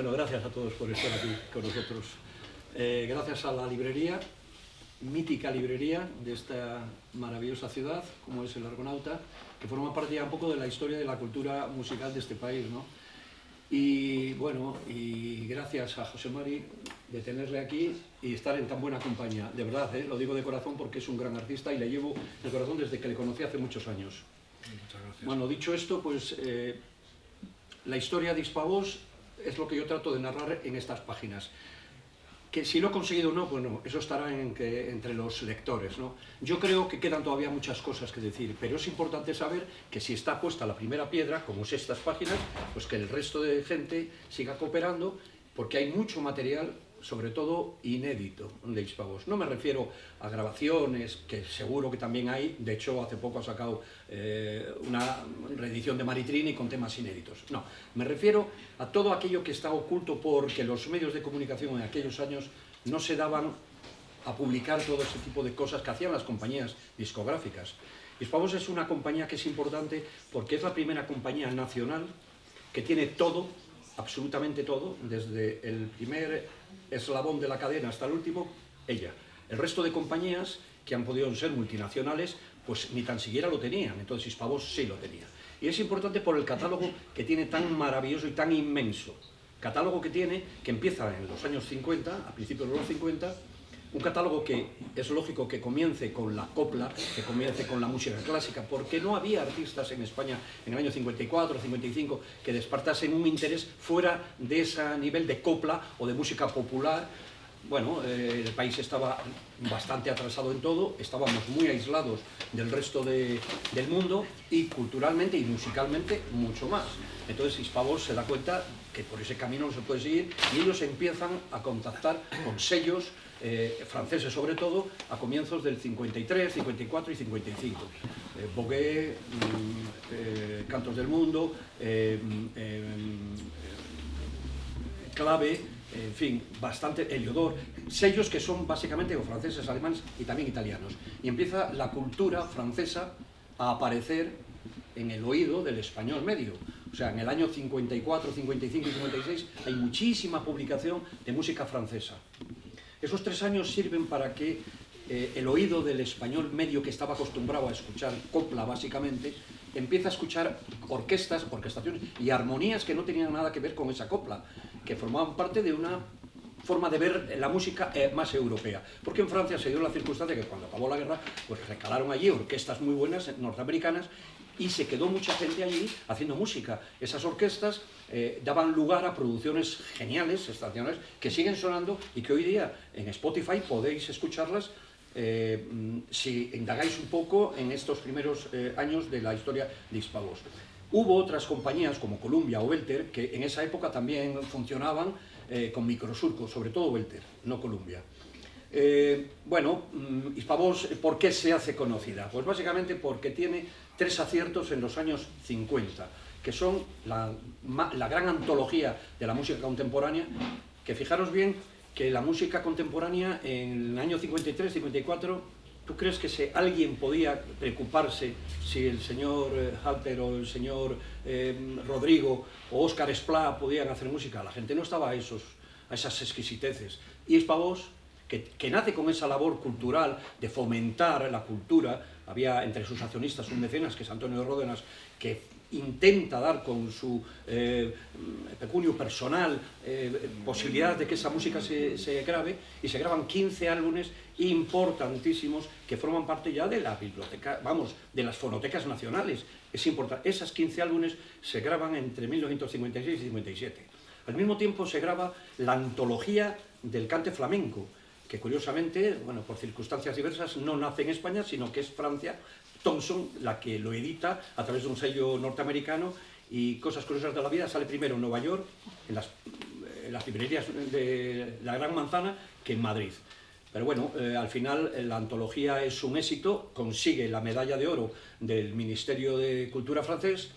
Bueno, gracias a todos por estar aquí con nosotros. Gracias a la librería, mítica librería de esta maravillosa ciudad, como es el Argonauta, que forma parte ya un poco de la historia de la cultura musical de este país, ¿no? Y bueno, y gracias a José Mari de tenerle aquí y estar en tan buena compañía. De verdad, lo digo de corazón porque es un gran artista y le llevo el corazón desde que le conocí hace muchos años. Muchas gracias. Bueno, dicho esto, pues la historia de Hispavox es lo que yo trato de narrar en estas páginas. Que si lo he conseguido o no, bueno, eso estará entre los lectores, ¿no? Yo creo que quedan todavía muchas cosas que decir, pero es importante saber que si está puesta la primera piedra, como es estas páginas, pues que el resto de gente siga cooperando, porque hay mucho material, sobre todo inédito, de Hispavox. No me refiero a grabaciones, que seguro que también hay, de hecho hace poco ha sacado una reedición de Maritrini con temas inéditos. No, me refiero a todo aquello que está oculto porque los medios de comunicación en aquellos años no se daban a publicar todo ese tipo de cosas que hacían las compañías discográficas. Hispavox es una compañía que es importante porque es la primera compañía nacional que tiene todo, absolutamente todo, desde el primer eslabón de la cadena hasta el último, ella. El resto de compañías que han podido ser multinacionales, pues ni tan siquiera lo tenían, entonces Hispavox sí lo tenía. Y es importante por el catálogo que tiene tan maravilloso y tan inmenso. Catálogo que tiene, que empieza en los años 50, a principios de los 50, un catálogo que es lógico que comience con la copla, que comience con la música clásica, porque no había artistas en España en el año 54, 55, que despertasen un interés fuera de ese nivel de copla o de música popular. Bueno, el país estaba bastante atrasado en todo, estábamos muy aislados del resto del mundo y culturalmente y musicalmente mucho más. Entonces Hispavox se da cuenta que por ese camino no se puede seguir y ellos empiezan a contactar con sellos franceses sobre todo, a comienzos del 53, 54 y 55. Bogué, Cantos del Mundo, Clave, en fin, bastante, Heliodor, sellos que son básicamente franceses, alemanes y también italianos. Y empieza la cultura francesa a aparecer en el oído del español medio. O sea, en el año 54, 55 y 56 hay muchísima publicación de música francesa. Esos 3 años sirven para que el oído del español medio, que estaba acostumbrado a escuchar copla básicamente, empieza a escuchar orquestas, orquestaciones y armonías que no tenían nada que ver con esa copla, que formaban parte de una forma de ver la música más europea. Porque en Francia se dio la circunstancia que cuando acabó la guerra, pues recalaron allí orquestas muy buenas norteamericanas y se quedó mucha gente allí haciendo música. Esas orquestas daban lugar a producciones geniales, excepcionales, que siguen sonando y que hoy día en Spotify podéis escucharlas si indagáis un poco en estos primeros años de la historia de Hispavox. Hubo otras compañías como Columbia o Welter que en esa época también funcionaban con microsurcos, sobre todo Welter, no Columbia. Bueno, Hispavox, ¿por qué se hace conocida? Pues básicamente porque tiene 3 aciertos en los años 50, que son la gran antología de la música contemporánea, que fijaros bien que la música contemporánea en el año 53, 54, ¿tú crees que alguien podía preocuparse si el señor Halper o el señor Rodrigo o Óscar Esplá podían hacer música? La gente no estaba a esas exquisiteces. Y Hispavox, que nace con esa labor cultural de fomentar la cultura, había entre sus accionistas un mecenas, que es Antonio Ródenas, que intenta dar con su pecunio personal posibilidad de que esa música se grabe, y se graban 15 álbumes importantísimos que forman parte ya de la biblioteca, vamos, de las fonotecas nacionales. Es importante, esas 15 álbumes se graban entre 1956 y 57. Al mismo tiempo se graba la antología del cante flamenco, que curiosamente, bueno, por circunstancias diversas, no nace en España, sino que es Francia, Thomson, la que lo edita a través de un sello norteamericano, y cosas curiosas de la vida, sale primero en Nueva York, en las librerías de la Gran Manzana, que en Madrid. Pero bueno, al final la antología es un éxito, consigue la medalla de oro del Ministerio de Cultura francés.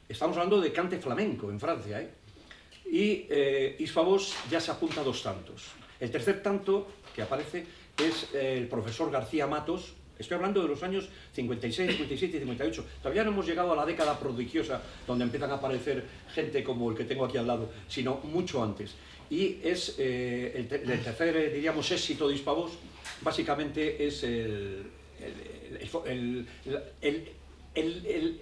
Estamos hablando de cante flamenco en Francia, Y Hispavox ya se apunta a 2 tantos. El tercer tanto que aparece es el profesor García Matos, Estoy hablando de los años 56, 57 y 58. Todavía no hemos llegado a la década prodigiosa donde empiezan a aparecer gente como el que tengo aquí al lado, sino mucho antes. Y es el tercer, diríamos, éxito de Hispavox, básicamente es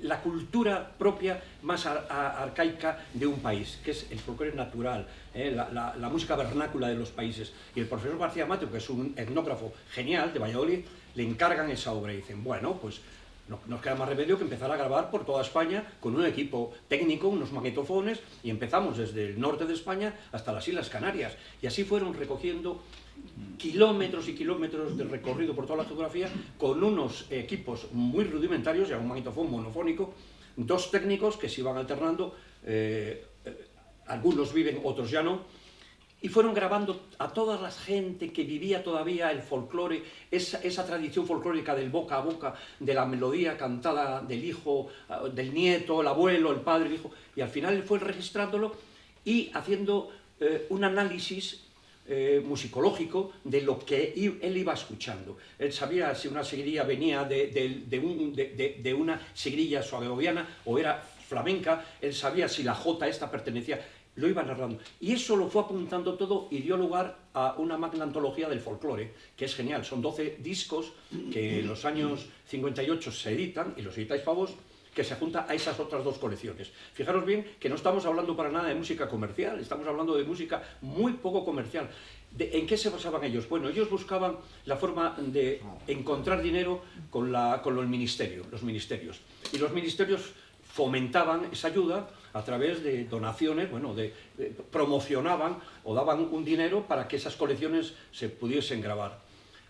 la cultura propia más arcaica de un país, que es el folclore natural, la música vernácula de los países. Y el profesor García Mateo, que es un etnógrafo genial de Valladolid, le encargan esa obra y dicen, bueno, pues no nos queda más remedio que empezar a grabar por toda España con un equipo técnico, unos magnetofones, y empezamos desde el norte de España hasta las Islas Canarias. Y así fueron recogiendo kilómetros y kilómetros de recorrido por toda la geografía con unos equipos muy rudimentarios, ya un magnetofón monofónico, dos técnicos que se iban alternando, algunos viven, otros ya no, y fueron grabando a toda la gente que vivía todavía el folclore, esa tradición folclórica del boca a boca, de la melodía cantada del hijo, del nieto, el abuelo, el padre, el hijo, y al final él fue registrándolo y haciendo un análisis musicológico de lo que él iba escuchando. Él sabía si una seguirilla venía de una seguirilla suaveoviana o era flamenca, él sabía si la jota esta pertenecía, lo iba narrando. Y eso lo fue apuntando todo y dio lugar a una magna antología del folclore, que es genial. Son 12 discos que en los años 58 se editan, y los edita Hispavox, que se junta a esas otras dos colecciones. Fijaros bien que no estamos hablando para nada de música comercial, estamos hablando de música muy poco comercial. ¿En qué se basaban ellos? Bueno, ellos buscaban la forma de encontrar dinero con el ministerio, los ministerios. Y los ministerios fomentaban esa ayuda a través de donaciones, bueno, promocionaban o daban un dinero para que esas colecciones se pudiesen grabar.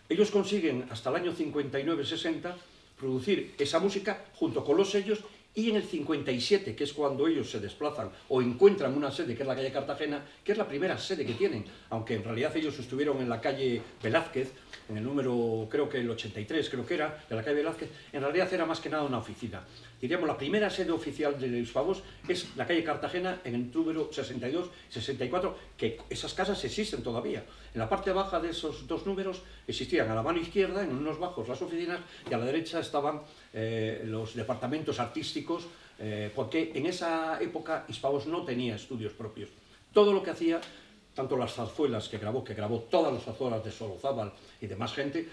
Ellos consiguen hasta el año 59-60 producir esa música junto con los sellos, y en el 57, que es cuando ellos se desplazan o encuentran una sede, que es la calle Cartagena, que es la primera sede que tienen, aunque en realidad ellos estuvieron en la calle Velázquez, en el número, creo que el 83, creo que era, de la calle Velázquez, en realidad era más que nada una oficina. Diríamos, la primera sede oficial de Hispavox es la calle Cartagena, en el número 62, 64, que esas casas existen todavía. En la parte baja de esos dos números existían a la mano izquierda, en unos bajos, las oficinas, y a la derecha estaban los departamentos artísticos, porque en esa época Hispavox no tenía estudios propios. Todo lo que hacía, tanto las zarzuelas que grabó todas las zarzuelas de Solozábal y demás gente,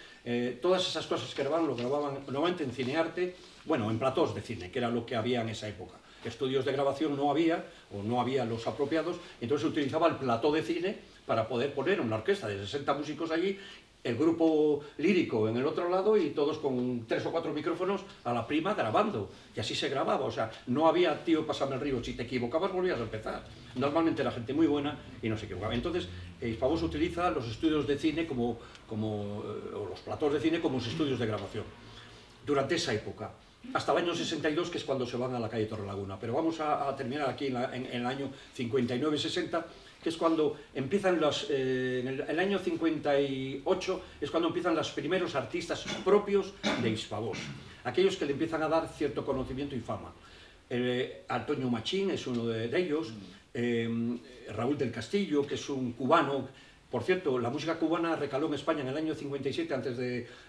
todas esas cosas que grababan, lo grababan normalmente en Cinearte, bueno, en platós de cine, que era lo que había en esa época. Estudios de grabación no había, o no había los apropiados, entonces se utilizaba el plató de cine para poder poner una orquesta de 60 músicos allí, el grupo lírico en el otro lado y todos con 3 o 4 micrófonos a la prima grabando. Y así se grababa, o sea, no había tío, pásame el río, si te equivocabas volvías a empezar. Normalmente era gente muy buena y no se equivocaba. Entonces, Hispavox utiliza los estudios de cine o los platós de cine como los estudios de grabación. Durante esa época, hasta el año 62, que es cuando se van a la calle Torrelaguna. Pero vamos a terminar aquí en el año 59-60, que es cuando empiezan en el año 58 es cuando empiezan los primeros artistas propios de Hispavox, aquellos que le empiezan a dar cierto conocimiento y fama. Antonio Machín es uno de ellos, Raúl del Castillo, que es un cubano. Por cierto, la música cubana recaló en España en el año 57, antes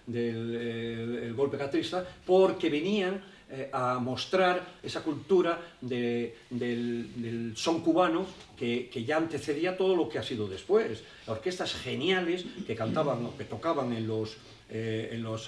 del golpe castrista, porque venían a mostrar esa cultura del son cubano que ya antecedía todo lo que ha sido después. Orquestas geniales que cantaban, que tocaban en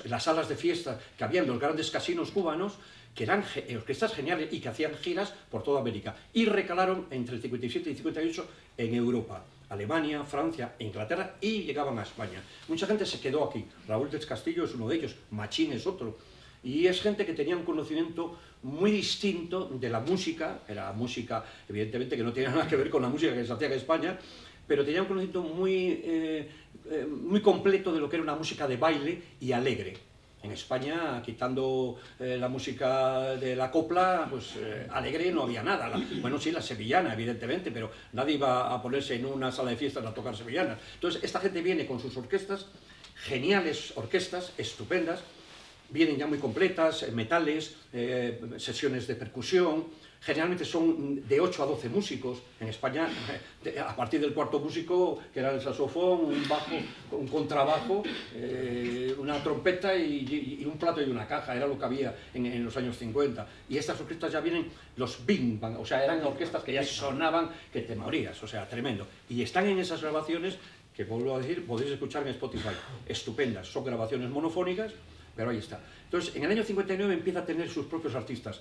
las salas de fiesta que había en los grandes casinos cubanos, que eran orquestas geniales y que hacían giras por toda América. Y recalaron entre el 57 y el 58 en Europa. Alemania, Francia, Inglaterra, y llegaban a España. Mucha gente se quedó aquí. Raúl del Castillo es uno de ellos, Machín es otro. Y es gente que tenía un conocimiento muy distinto de la música. Era música, evidentemente, que no tenía nada que ver con la música que se hacía en España, pero tenía un conocimiento muy completo de lo que era una música de baile y alegre. En España, quitando la música de la copla, pues alegre no había nada. Bueno, sí, la sevillana, evidentemente, pero nadie iba a ponerse en una sala de fiestas a tocar sevillanas. Entonces, esta gente viene con sus orquestas, geniales orquestas, estupendas, vienen ya muy completas, metales, sesiones de percusión, Generalmente son de 8 a 12 músicos. En España, a partir del cuarto músico, que era el saxofón, un bajo, un contrabajo, una trompeta y un plato y una caja, era lo que había en los años 50. Y estas orquestas ya vienen, los bing bang, o sea, eran orquestas que ya sonaban que te morías, o sea, tremendo. Y están en esas grabaciones, que vuelvo a decir, podéis escuchar en Spotify, estupendas, son grabaciones monofónicas, pero ahí está. Entonces, en el año 59 empieza a tener sus propios artistas.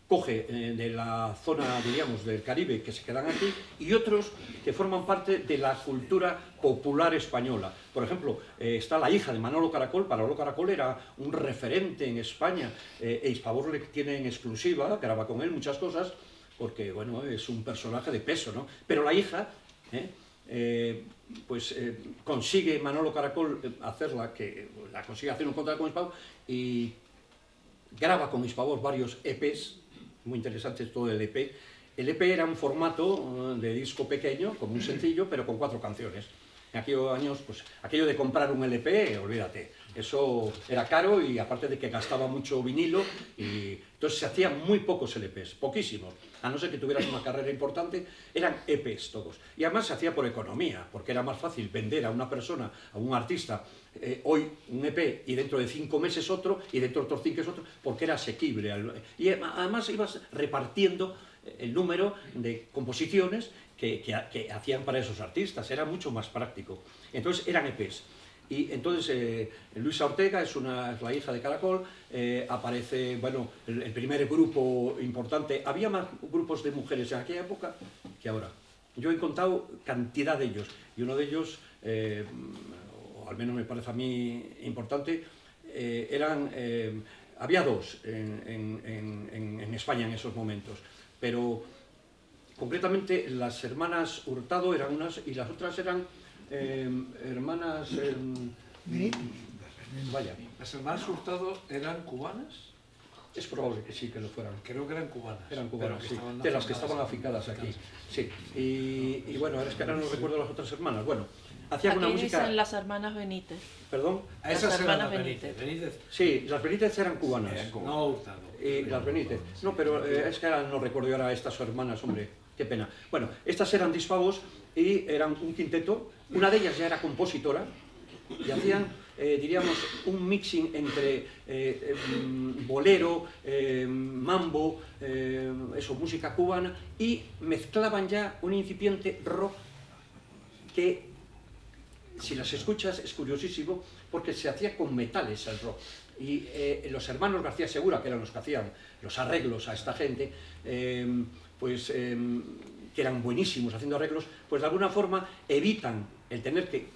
Coge de la zona, diríamos, del Caribe, que se quedan aquí, y otros que forman parte de la cultura popular española. Por ejemplo, está la hija de Manolo Caracol. Manolo Caracol era un referente en España, e Hispavox le tiene en exclusiva, graba con él muchas cosas, porque, bueno, es un personaje de peso, ¿no? Pero la hija, consigue Manolo Caracol hacerla, que la consigue hacer un contrato con Hispavox, y graba con Hispavox varios EPs, muy interesante todo el EP. El EP era un formato de disco pequeño, como un sencillo, pero con 4 canciones. En aquellos años, pues aquello de comprar un LP, olvídate, eso era caro y aparte de que gastaba mucho vinilo, y entonces se hacían muy pocos LPs, poquísimos, a no ser que tuvieras una carrera importante, eran EPs todos. Y además se hacía por economía, porque era más fácil vender a una persona, a un artista, hoy un EP y dentro de 5 meses otro, y dentro de otros 5 meses otro, porque era asequible. Y además ibas repartiendo el número de composiciones que hacían para esos artistas, era mucho más práctico. Entonces eran EPs. Y entonces Luisa Ortega es la hija de Caracol, aparece, bueno, el primer grupo importante. Había más grupos de mujeres en aquella época que ahora. Yo he contado cantidad de ellos, y uno de ellos, o al menos me parece a mí importante, había 2 en España en esos momentos, pero concretamente las hermanas Hurtado eran unas y las otras eran hermanas... vaya. ¿Las hermanas Hurtado eran cubanas? Es probable que sí, que lo fueran. Creo que eran cubanas. Eran cubanas, sí, estaban de las que estaban aficadas aquí. Sí. Y bueno, es que ahora no recuerdo las otras hermanas. Bueno, hacían aquí una música... dicen las hermanas Benítez. ¿Perdón? A esas Las eran hermanas las Benítez. Benítez. Sí, las Benítez eran cubanas. No Hurtado. Y las Benítez. No, pero es que ahora no recuerdo ahora estas hermanas, hombre, qué pena. Bueno, estas eran de Hispavox y eran un quinteto. Una de ellas ya era compositora y hacían, diríamos, un mixing entre bolero, mambo, música cubana, y mezclaban ya un incipiente rock que, si las escuchas, es curiosísimo, porque se hacía con metales el rock. Y los hermanos García Segura, que eran los que hacían los arreglos a esta gente, que eran buenísimos haciendo arreglos, pues de alguna forma evitan el tener que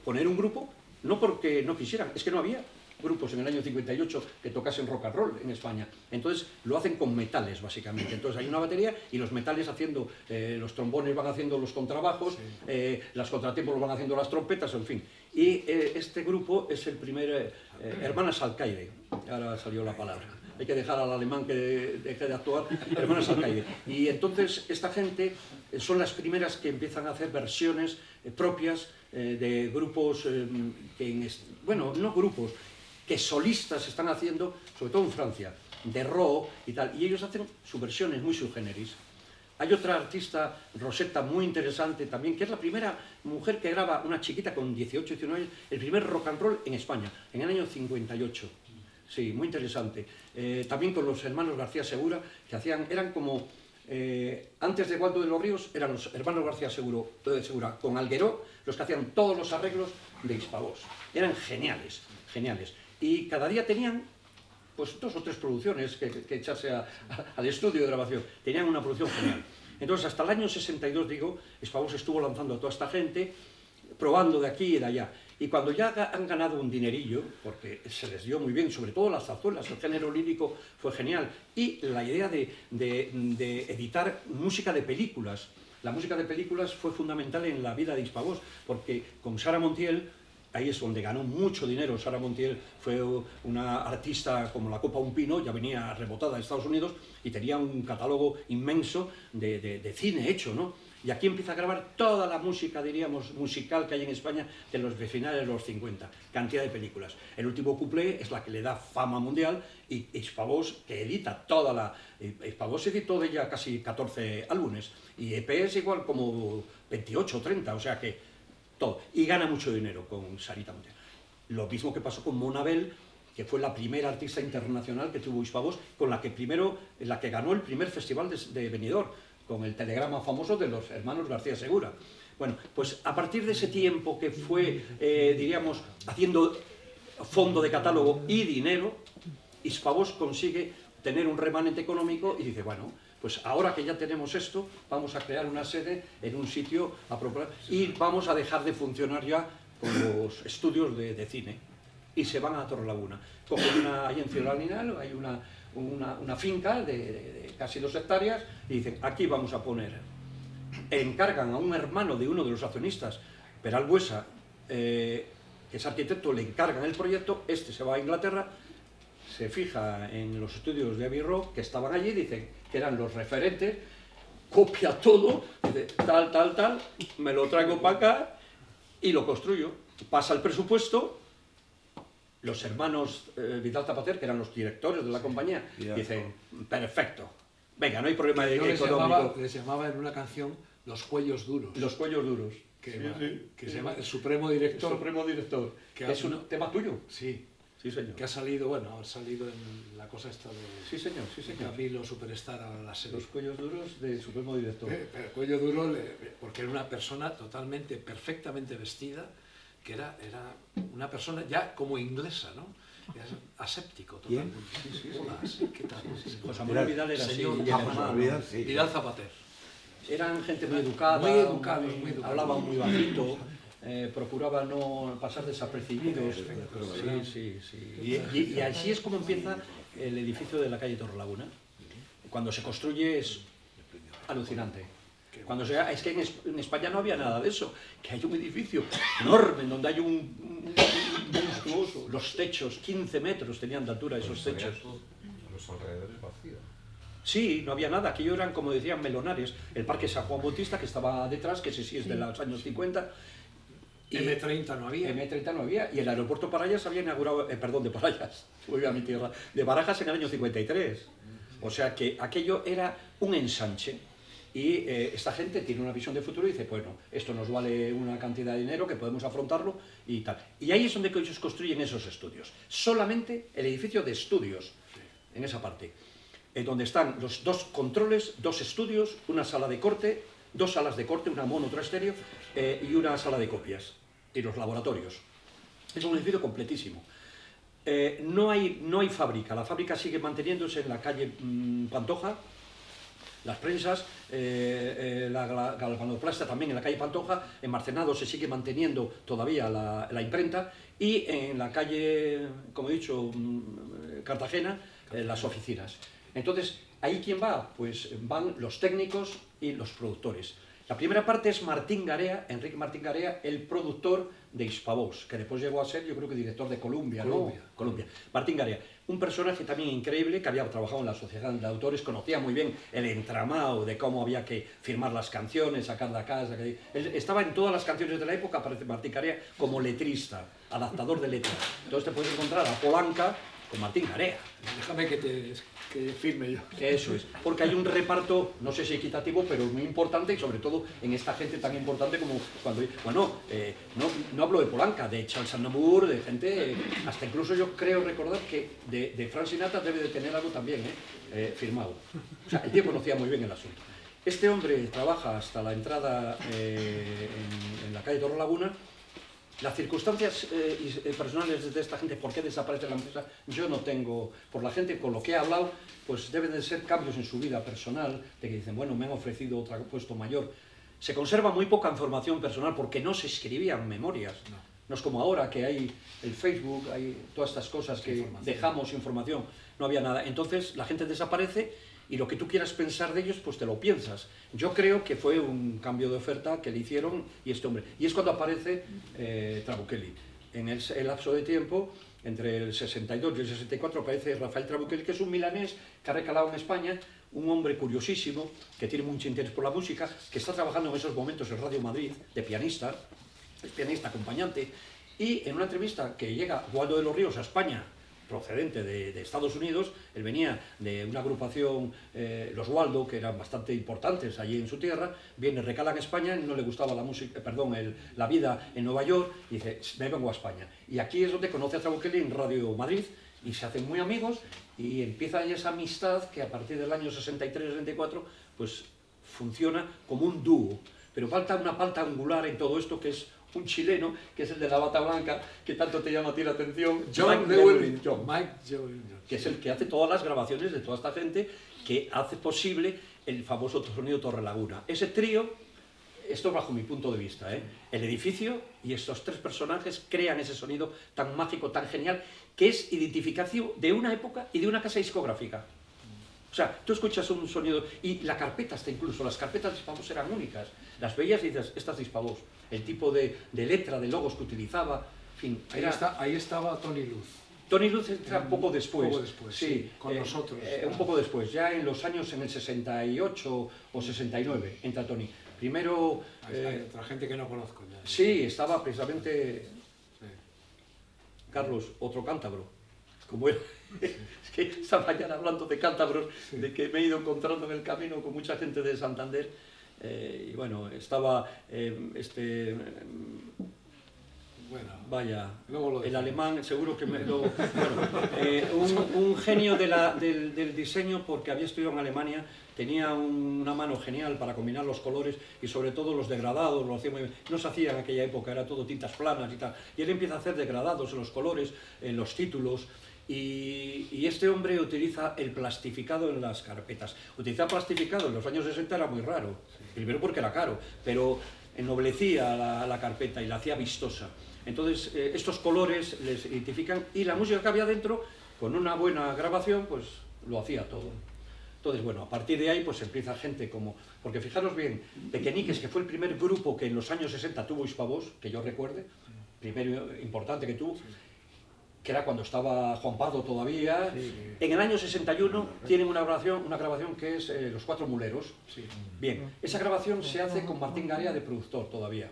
poner un grupo, no porque no quisieran, es que no había grupos en el año 58 que tocasen rock and roll en España. Entonces lo hacen con metales, básicamente. Entonces hay una batería y los metales haciendo, los trombones van haciendo los contrabajos, sí. Las contratiempos los van haciendo las trompetas, en fin. Y este grupo es el primer, Hermanas Alcaide, ahora salió la palabra. Hay que dejar al alemán que deje de actuar, Hermanas Alcaide. Y entonces esta gente son las primeras que empiezan a hacer versiones propias de grupos, bueno, no grupos, que solistas están haciendo, sobre todo en Francia, de rock y tal, y ellos hacen sus versiones muy subgéneris. Hay otra artista, Rosetta, muy interesante también, que es la primera mujer que graba, una chiquita con 18, 19 años, el primer rock and roll en España, en el año 58. Sí, muy interesante. También con los hermanos García Segura, que eran como, antes de Waldo de los Ríos, eran los hermanos García Segura con Algueró, los que hacían todos los arreglos de Hispavox. Eran geniales, geniales. Y cada día tenían pues 2 o 3 producciones que echarse al estudio de grabación. Tenían una producción genial. Entonces, hasta el año 62, digo, Hispavox estuvo lanzando a toda esta gente, probando de aquí y de allá. Y cuando ya han ganado un dinerillo, porque se les dio muy bien, sobre todo las zarzuelas, el género lírico fue genial, y la idea de editar música de películas. La música de películas fue fundamental en la vida de Hispavox, porque con Sara Montiel, ahí es donde ganó mucho dinero. Sara Montiel fue una artista como la copa un pino, ya venía rebotada de Estados Unidos y tenía un catálogo inmenso de cine hecho, ¿no? Y aquí empieza a grabar toda la música, diríamos, musical que hay en España de los finales de los 50, cantidad de películas. El último cuplé es la que le da fama mundial y Hispavox, que edita toda la... Hispavox editó de ya casi 14 álbumes y EPs igual como 28 o 30, o sea que todo. Y gana mucho dinero con Sarita Montiel. Lo mismo que pasó con Mona Bell, que fue la primera artista internacional que tuvo Hispavox, con la que ganó el primer festival de Benidorm, con el telegrama famoso de los hermanos García Segura. Bueno, pues a partir de ese tiempo que fue, diríamos, haciendo fondo de catálogo y dinero, Hispavox consigue tener un remanente económico y dice, bueno, pues ahora que ya tenemos esto, vamos a crear una sede en un sitio apropiado y vamos a dejar de funcionar ya con los estudios de cine. Y se van a Torrelaguna. Cogen ahí en Ciudad Linal, hay una finca de casi 2 hectáreas y dicen, aquí vamos a poner. Encargan a un hermano de uno de los accionistas, Peral Buesa, que es arquitecto, le encargan el proyecto, este se va a Inglaterra, se fija en los estudios de Abbey Road, que estaban allí, dicen que eran los referentes, copia todo, dice, tal, me lo traigo para acá y lo construyo. Pasa el presupuesto. Los hermanos Vidal Zapater, que eran los directores de la compañía, dicen, perfecto, venga, no hay problema económico. Les llamaba en una canción Los Cuellos Duros. Los Cuellos Duros. Que se llama El Supremo Director. El Supremo Director. Que es un tema tuyo. Sí. Sí, señor. Que ha salido en la cosa esta de... Sí, señor, sí, señor. Camilo Superstar a la serie. Los Cuellos Duros del Supremo Director. Pero el cuello duro, porque era una persona totalmente, perfectamente vestida, que era una persona ya como inglesa, ¿no? Aséptico, totalmente. Sí. Hola, sí, ¿qué tal? José Manuel Vidal era así. Señor Vidal Zapater. Eran gente muy educada, muy educados. Hablaban muy bajito, procuraban no pasar desapercibidos. Sí. Y así es como empieza el edificio de la calle Torrelaguna. Cuando se construye es alucinante. Es que en España no había nada de eso, que hay un edificio enorme en donde hay un monstruoso, los techos, 15 metros tenían de altura esos techos. Los alrededores vacíos. Sí, no había nada, aquello eran, como decían, melonares. El Parque San Juan Bautista, que estaba detrás, que ese sí es de los años 50. Y M30 no había. M30 no había, y el aeropuerto Parayas había inaugurado, de Parayas, voy a mi tierra, de Barajas en el año 53. O sea que aquello era un ensanche. Y esta gente tiene una visión de futuro y dice, bueno, esto nos vale una cantidad de dinero que podemos afrontarlo y tal. Y ahí es donde ellos construyen esos estudios. Solamente el edificio de estudios, en esa parte, donde están los 2 controles, 2 estudios, una sala de corte, 2 salas de corte, una mono, otra estéreo, y una sala de copias, y los laboratorios. Es un edificio completísimo. No hay fábrica, la fábrica sigue manteniéndose en la calle Pantoja. Las prensas, la galvanoplasta también en la calle Pantoja, en Marcenado se sigue manteniendo todavía la imprenta y en la calle, como he dicho, Cartagena, las oficinas. Entonces, ¿ahí quién va? Pues van los técnicos y los productores. La primera parte es Martín Garea, Enrique Martín Garea, el productor de Hispavox, que después llegó a ser, yo creo que director de Columbia, ¿no? Columbia. Martín Garea, un personaje también increíble que había trabajado en la Sociedad de Autores, conocía muy bien el entramado de cómo había que firmar las canciones, sacar la casa. Él estaba en todas las canciones de la época, aparece Martín Garea como letrista, adaptador de letras. Entonces te puedes encontrar a Polanca con Martín Garea. Déjame que firme yo. Eso es, porque hay un reparto, no sé si equitativo, pero muy importante y sobre todo en esta gente tan importante como cuando... Bueno, no hablo de Polanca, de Charles Aznavour, de gente... hasta incluso yo creo recordar que de Frank Sinatra debe de tener algo también firmado. O sea, el tío conocía muy bien el asunto. Este hombre trabaja hasta la entrada en la calle Torrelaguna. Las circunstancias personales de esta gente, por qué desaparece la empresa, yo no tengo, por la gente con lo que he hablado, pues deben de ser cambios en su vida personal, de que dicen, bueno, me han ofrecido otro puesto mayor. Se conserva muy poca información personal porque no se escribían memorias. No es como ahora que hay el Facebook, hay todas estas cosas que dejamos información, no había nada. Entonces la gente desaparece y lo que tú quieras pensar de ellos, pues te lo piensas. Yo creo que fue un cambio de oferta que le hicieron y este hombre. Y es cuando aparece Trabucchelli. En el lapso de tiempo, entre el 62 y el 64, aparece Rafael Trabucchelli, que es un milanés que ha recalado en España, un hombre curiosísimo, que tiene mucho interés por la música, que está trabajando en esos momentos en Radio Madrid, de pianista, es pianista acompañante, y en una entrevista que llega Waldo de los Ríos a España, procedente de Estados Unidos, él venía de una agrupación, los Waldo, que eran bastante importantes allí en su tierra, viene, recala en España, no le gustaba la música, la vida en Nueva York, y dice, me vengo a España. Y aquí es donde conoce a Trabuchelli en Radio Madrid, y se hacen muy amigos, y empieza esa amistad que a partir del año 63-64, pues funciona como un dúo. Pero falta una palta angular en todo esto, que es un chileno, que es el de la bata blanca, que tanto te llama a ti la atención, Mike Llewellyn, que es el que hace todas las grabaciones de toda esta gente, que hace posible el famoso sonido Torrelaguna. Ese trío, esto bajo mi punto de vista, el edificio y estos tres personajes crean ese sonido tan mágico, tan genial, que es identificativo de una época y de una casa discográfica. O sea, tú escuchas un sonido, y la carpeta hasta incluso, las carpetas de Dispavós eran únicas. Las veías y dices, esta es Dispavós. El tipo de letra, de logos que utilizaba, en fin. Ahí estaba Tony Luz. Tony Luz entra poco después. Sí, con nosotros. Un poco después, ya en los años, en el 68 o 69, entra Tony. Primero... Hay otra gente que no conozco ya. Sí, estaba precisamente... Carlos, otro cántabro, como él. Es que esta mañana hablando de cántabros, de que me he ido encontrando en el camino con mucha gente de Santander, y bueno, estaba vaya, el alemán, seguro que un genio del diseño, porque había estudiado en Alemania, tenía una mano genial para combinar los colores y sobre todo los degradados, lo hacía muy bien. No se hacía en aquella época, era todo tintas planas y tal, y él empieza a hacer degradados en los colores, en los títulos, y este hombre utiliza el plastificado en las carpetas. Utilizar plastificado en los años 60 era muy raro, primero porque era caro, pero ennoblecía la carpeta y la hacía vistosa. Entonces, estos colores les identifican, y la música que había dentro, con una buena grabación, pues lo hacía todo. Entonces, bueno, a partir de ahí, pues empieza gente como... Porque fijaros bien, Pequeñiques, que fue el primer grupo que en los años 60 tuvo Dispavós, que yo recuerde, primero importante que tuvo, que era cuando estaba Juan Pardo todavía. En el año 61 tienen una grabación que es Los Cuatro Muleros. Bien, esa grabación se hace con Martín Garea de productor todavía.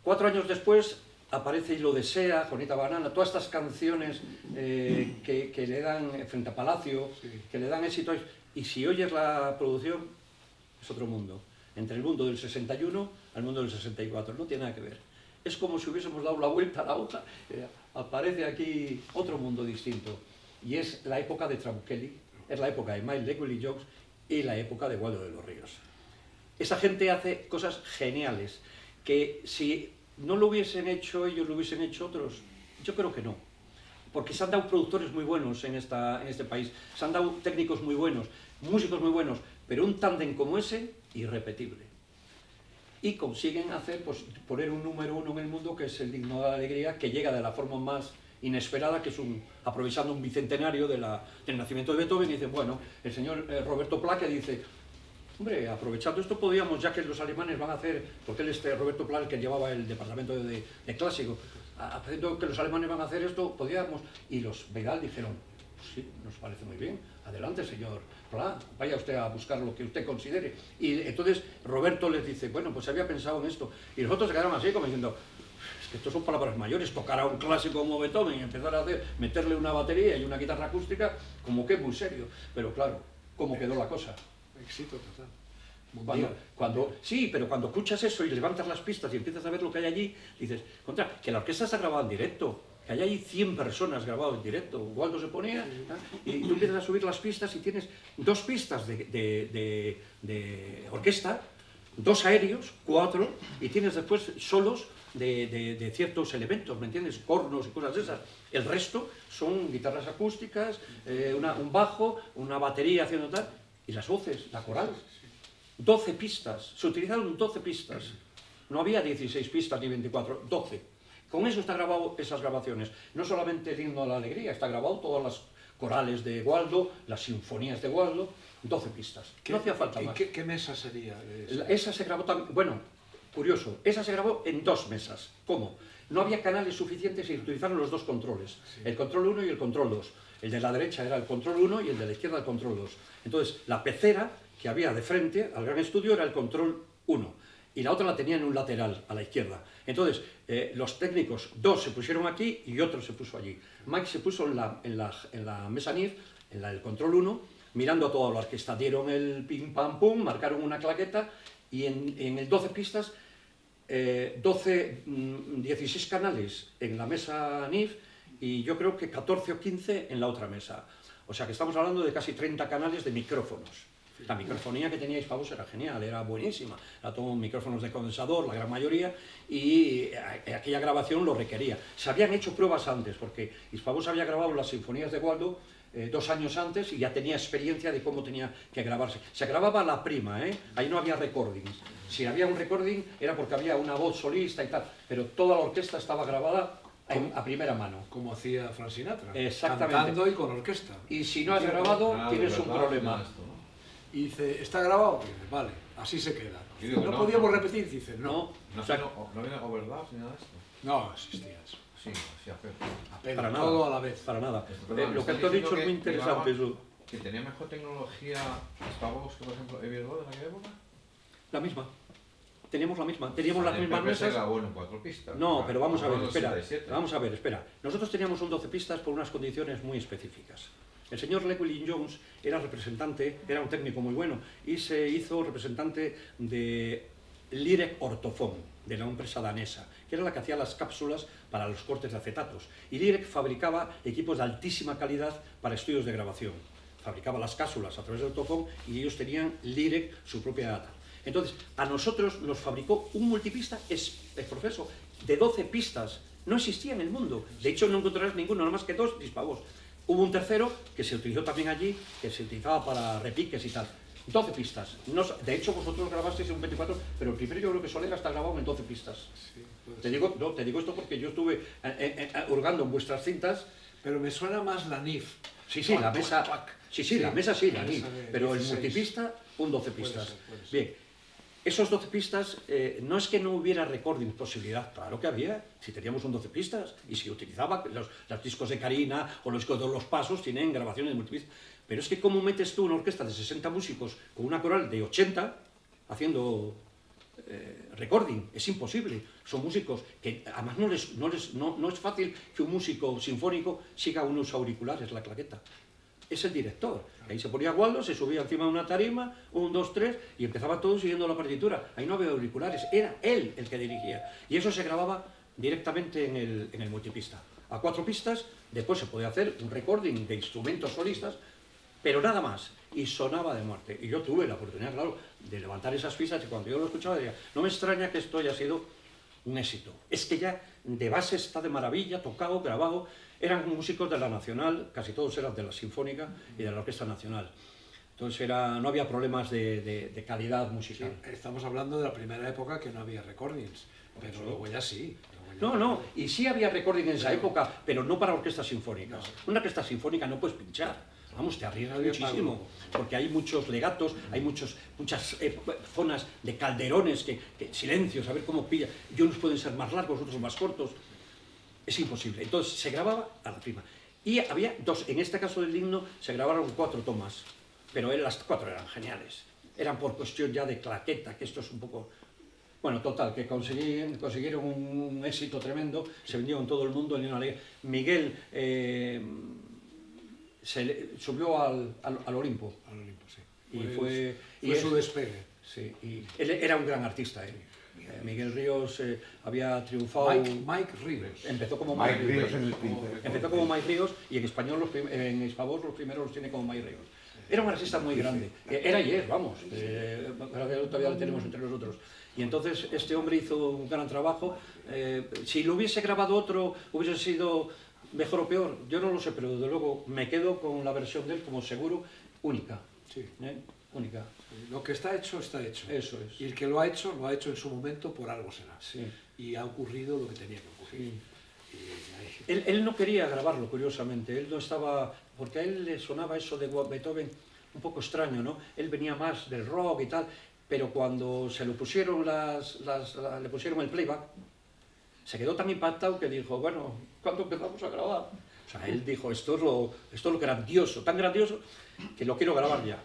4 años después aparece Y lo desea, Juanita Banana, todas estas canciones que le dan Frente a Palacio, que le dan éxito. Y si oyes la producción, es otro mundo. Entre el mundo del 61 al mundo del 64, no tiene nada que ver. Es como si hubiésemos dado la vuelta a la hoja, aparece aquí otro mundo distinto. Y es la época de Trabuchelli, es la época de Miles Llewellyn Jones y la época de Waldo de los Ríos. Esa gente hace cosas geniales, que si no lo hubiesen hecho ellos, lo hubiesen hecho otros. Yo creo que no. Porque se han dado productores muy buenos en este país, se han dado técnicos muy buenos, músicos muy buenos, pero un tándem como ese, irrepetible. Y consiguen hacer, pues, poner un número 1 en el mundo, que es el Digno de la Alegría, que llega de la forma más inesperada, que es aprovechando un bicentenario del nacimiento de Beethoven, y dicen, bueno, el señor Roberto Pla, que dice, hombre, aprovechando esto podíamos, ya que los alemanes van a hacer, porque él Roberto Pla, el que llevaba el departamento de clásico, haciendo que los alemanes van a hacer esto, podíamos, y los Beidal dijeron, pues sí, nos parece muy bien, adelante señor Pla, vaya usted a buscar lo que usted considere. Y entonces Roberto les dice, bueno, pues había pensado en esto, y nosotros se quedaron así como diciendo, es que estos son palabras mayores, tocar a un clásico como Beethoven y empezar a meterle una batería y una guitarra acústica, como que es muy serio, pero claro, ¿cómo quedó la cosa? Éxito total. Sí, pero cuando escuchas eso y levantas las pistas y empiezas a ver lo que hay allí, dices, contra, que la orquesta está grabada en directo, que hay ahí 100 personas grabadas en directo. Waldo se ponía, y tú empiezas a subir las pistas y tienes 2 pistas de orquesta, 2 aéreos, 4, y tienes después solos de ciertos elementos, ¿me entiendes? Cornos y cosas de esas. El resto son guitarras acústicas, un bajo, una batería haciendo tal, y las voces, la coral. 12 pistas, se utilizaron 12 pistas. No había 16 pistas ni 24, 12. Con eso está grabado esas grabaciones. No solamente el Himno a la Alegría, está grabado todas las corales de Waldo, las sinfonías de Waldo, 12 pistas. No hacía falta más. ¿Qué mesa sería? Esa se grabó también, bueno, curioso, esa se grabó en 2 mesas. ¿Cómo? No había canales suficientes y utilizaron los 2 controles, el control 1 y el control 2. El de la derecha era el control 1 y el de la izquierda el control 2. Entonces, la pecera que había de frente al gran estudio era el control 1 y la otra la tenía en un lateral, a la izquierda. Entonces, los técnicos, 2 se pusieron aquí y otro se puso allí. Mike se puso en la mesa NIF, en la del control 1, mirando a toda la orquesta. Dieron el pim pam pum, marcaron una claqueta y en el 12 pistas, 16 canales en la mesa NIF y yo creo que 14 o 15 en la otra mesa. O sea que estamos hablando de casi 30 canales de micrófonos. La microfonía que tenía Hispavox era genial, era buenísima. Era todo micrófonos de condensador, la gran mayoría, y aquella grabación lo requería. Se habían hecho pruebas antes, porque Hispavox había grabado las sinfonías de Waldo 2 años antes y ya tenía experiencia de cómo tenía que grabarse. Se grababa la prima, ahí no había recordings. Si había un recording era porque había una voz solista y tal, pero toda la orquesta estaba grabada a primera mano. Como hacía Frank Sinatra, exactamente, cantando y con orquesta. Y si no has grabado, tienes un problema. Y dice, ¿está grabado? Y dice, vale, así se queda. No podíamos repetir, dice, no. No había overdubs ni nada de esto. No existía eso. Sí, sí, Apenas, para nada, todo a la vez. Para nada. Perdón, Lo que tú has dicho es muy interesante. ¿Que tenía mejor tecnología Hispavox que, por ejemplo, Abbey Road en aquella época? La misma. Teníamos la misma. Teníamos las mismas mesas. Era bueno en 4 pistas. No, pero vamos a ver, espera. 67. Vamos a ver, espera. Nosotros teníamos un 12 pistas por unas condiciones muy específicas. El señor Llewellyn Jones era representante, era un técnico muy bueno, y se hizo representante de Lyric Ortofon, de la empresa danesa, que era la que hacía las cápsulas para los cortes de acetatos. Y Lyric fabricaba equipos de altísima calidad para estudios de grabación. Fabricaba las cápsulas a través de Ortofon y ellos tenían Lyric su propia data. Entonces, a nosotros nos fabricó un multipista profeso de 12 pistas. No existía en el mundo. De hecho, no encontrarás ninguno, nada más que 2 Hispavox. Hubo un tercero que se utilizó también allí, que se utilizaba para repiques y tal. 12 pistas. De hecho, vosotros grabasteis en un 24, pero el primero yo creo que Solega está grabado en 12 pistas. Sí, te digo esto porque yo estuve hurgando en vuestras cintas. Pero me suena más la NIF. Sí, la mesa. Sí, la mesa sí, la NIF. Pero el 16. multipista, un 12 pistas. Puede ser. Bien. Esos 12 pistas, no es que no hubiera recording posibilidad, claro que había, si teníamos un 12 pistas, y si utilizaba los discos de Carina o los discos de Los Pasos, tienen grabaciones de multipista. Pero es que ¿cómo metes tú una orquesta de 60 músicos con una coral de 80 haciendo recording? Es imposible. Son músicos que además no es fácil que un músico sinfónico siga unos auriculares, la claqueta. Es el director. Ahí se ponía Waldo, se subía encima de una tarima, 1, 2, 3, y empezaba todo siguiendo la partitura. Ahí no había auriculares, era él el que dirigía. Y eso se grababa directamente en el multipista. A 4 pistas, después se podía hacer un recording de instrumentos solistas, pero nada más. Y sonaba de muerte. Y yo tuve la oportunidad, claro, de levantar esas pistas, y cuando yo lo escuchaba decía, no me extraña que esto haya sido un éxito. Es que ya de base está de maravilla, tocado, grabado. Eran músicos de la Nacional, casi todos eran de la Sinfónica y de la Orquesta Nacional. Entonces no había problemas de calidad musical. Sí, estamos hablando de la primera época que no había recordings, pero luego ya sí. No, y sí había recording en esa época, pero no para orquestas sinfónicas. Una orquesta sinfónica no puedes pinchar. Vamos, te arriesgas muchísimo, porque hay muchos legatos, hay muchas zonas de calderones, silencios, a ver cómo pilla. Y unos pueden ser más largos, otros más cortos. Es imposible. Entonces se grababa a la prima. Y había 2, en este caso del himno se grabaron 4 tomas, pero las 4 eran geniales. Eran por cuestión ya de claqueta, que esto es un poco... Bueno, total, que consiguieron un éxito tremendo, se vendió en todo el mundo. Miguel subió al Olimpo. Al Olimpo, sí. Y fue su despegue. Sí, y él era un gran artista, Miguel Ríos había triunfado. Mike Ríos. Empezó como Mike Ríos en el Pincel. Empezó como Mike Ríos y en español, en Hispavox los primeros los tiene como Mike Ríos. Era un artista muy grande. Era y es, vamos. Todavía lo tenemos entre nosotros. Y entonces este hombre hizo un gran trabajo. Si lo hubiese grabado otro, hubiese sido mejor o peor. Yo no lo sé, pero desde luego me quedo con la versión de él como seguro única. Sí. Única. Lo que está hecho, está hecho. Eso es. Y el que lo ha hecho en su momento, por algo será. Sí. Y ha ocurrido lo que tenía que ocurrir. Sí. Él no quería grabarlo, curiosamente. Él no estaba... Porque a él le sonaba eso de Beethoven un poco extraño, ¿no? Él venía más del rock y tal. pero cuando se lo pusieron le pusieron el playback, se quedó tan impactado que dijo, bueno, ¿cuándo empezamos a grabar? O sea, él dijo, esto es lo grandioso, tan grandioso, que lo quiero grabar ya.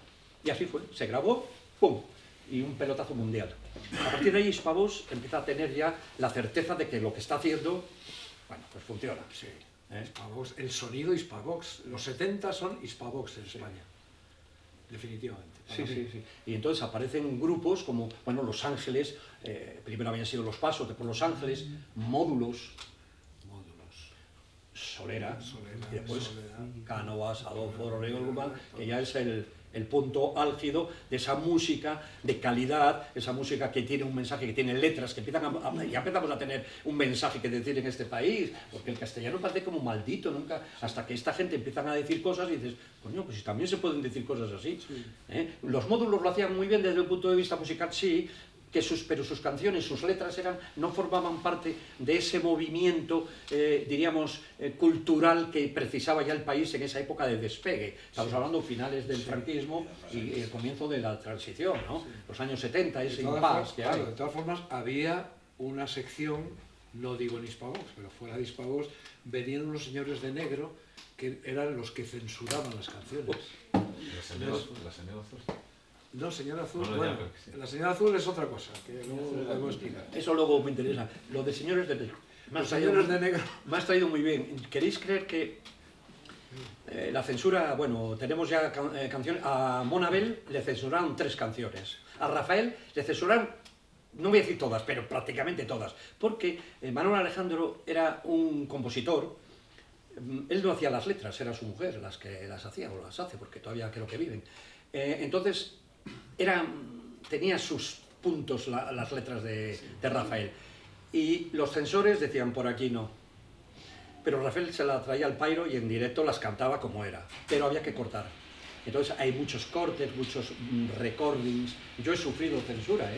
Y así fue, se grabó, ¡pum! Y un pelotazo mundial. A partir de ahí Hispavox empieza a tener ya la certeza de que lo que está haciendo, bueno, pues funciona. Sí. Hispavox, el sonido Hispavox. Los 70 son Hispavox en España. Definitivamente. Sí, sí, sí. Y entonces aparecen grupos como, bueno, Los Ángeles, primero habían sido Los Pasos, después Los Ángeles, Módulos, Solera, y después Cánovas, Adolfo, Rodrigo Guzmán, que ya es el punto álgido de esa música de calidad, esa música que tiene un mensaje, que tiene letras, que ya empezamos a tener un mensaje que decir en este país, porque el castellano parece como maldito, nunca, hasta que esta gente empiezan a decir cosas y dices, coño, pues si también se pueden decir cosas así. Sí. Los Módulos lo hacían muy bien desde el punto de vista musical, sí, pero sus canciones, sus letras no formaban parte de ese movimiento, diríamos, cultural que precisaba ya el país en esa época de despegue. Estamos hablando finales del franquismo y el comienzo de la transición, ¿no? Los años 70, ese impasse que hay. De todas formas, había una sección, no digo en Hispavox, pero fuera de Hispavox, venían unos señores de negro que eran los que censuraban las canciones. ¿La señora azul? No, Señora Azul, no, bueno, la Señora Azul es otra cosa, que luego podemos explicar. Eso luego me interesa. Lo de Señores de Negro. Los Señores de Negro. Me has traído muy bien. ¿Queréis creer que la censura, bueno, tenemos ya canciones, a Monabel le censuraron 3 canciones, a Rafael le censuraron, no voy a decir todas, pero prácticamente todas, porque Manuel Alejandro era un compositor, él no hacía las letras, era su mujer las que las hacía, o las hace, porque todavía creo que viven. Entonces, tenía sus puntos las letras de Rafael, y los censores decían, por aquí no. Pero Rafael se la traía al pairo y en directo las cantaba como era, pero había que cortar. Entonces hay muchos cortes, muchos recordings. Yo he sufrido censura,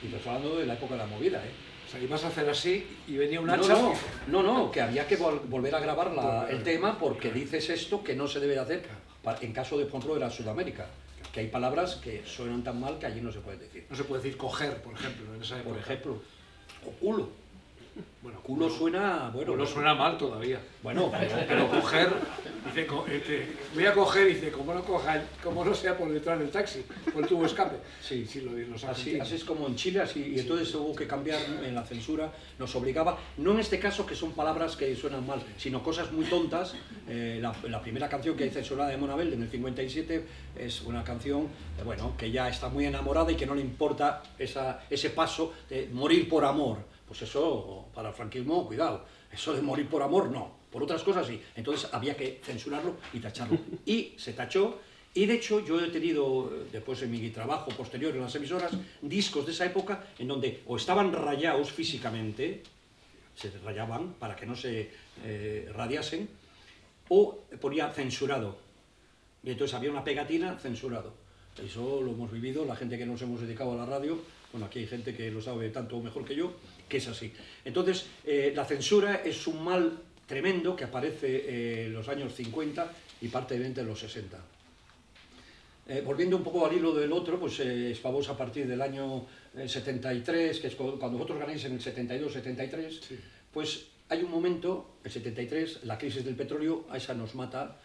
y estoy hablando de la época de la movida, O sea, ibas a hacer así y venía un hacha. No, que había que volver a grabar el tema porque dices esto que no se debe hacer en caso de, por ejemplo, de la Sudamérica. Que hay palabras que suenan tan mal que allí no se puede decir. No se puede decir coger, por ejemplo, en esa época. Por ejemplo, o culo. Bueno, culo suena... Bueno, culo suena mal todavía. Bueno, pero coger... Dice, voy a coger, dice, como no sea por detrás del taxi, por el tubo de escape. Sí, sí lo dicen los así es como en Chile, y entonces hubo que cambiar en la censura, nos obligaba, no en este caso que son palabras que suenan mal, sino cosas muy tontas. La primera canción que hay censurada de Monabel, en el 57, es una canción, bueno, que ya está muy enamorada y que no le importa ese paso de morir por amor. Pues eso, para el franquismo, cuidado, eso de morir por amor, no. Por otras cosas sí, entonces había que censurarlo y tacharlo. Y se tachó, y de hecho yo he tenido, después en mi trabajo posterior en las emisoras, discos de esa época en donde o estaban rayados físicamente, se rayaban para que no se radiasen, o ponía censurado. Y entonces había una pegatina censurado. Eso lo hemos vivido, la gente que nos hemos dedicado a la radio, bueno, aquí hay gente que lo sabe tanto o mejor que yo, que es así. Entonces, la censura es un mal tremendo que aparece en los años 50 y parte de los 60. Volviendo un poco al hilo del otro, pues Hispavox a partir del año 73, que es cuando vosotros ganáis en el 72-73, sí. Pues hay un momento, el 73, la crisis del petróleo, a esa nos mata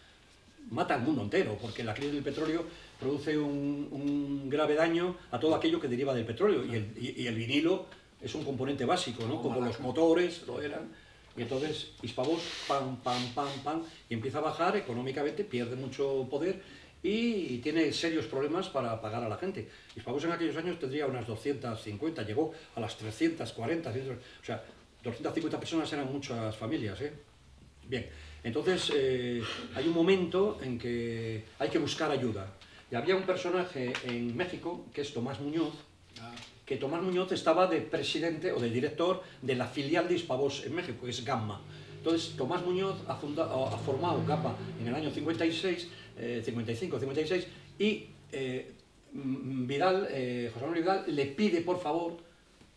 al mundo entero, porque la crisis del petróleo produce un grave daño a todo aquello que deriva del petróleo, y el vinilo es un componente básico, ¿no? Como los motores lo eran. Y entonces Hispavox, pam, y empieza a bajar económicamente, pierde mucho poder y tiene serios problemas para pagar a la gente. Hispavox en aquellos años tendría unas 250, llegó a las 340, o sea, 250 personas eran muchas familias, Bien, entonces hay un momento en que hay que buscar ayuda. Y había un personaje en México, que es Tomás Muñoz, que Tomás Muñoz estaba de presidente o de director de la filial de Hispavox en México, que es Gamma. Entonces, Tomás Muñoz ha formado Gamma en el año 56, 55, 56, y José Manuel Vidal le pide, por favor,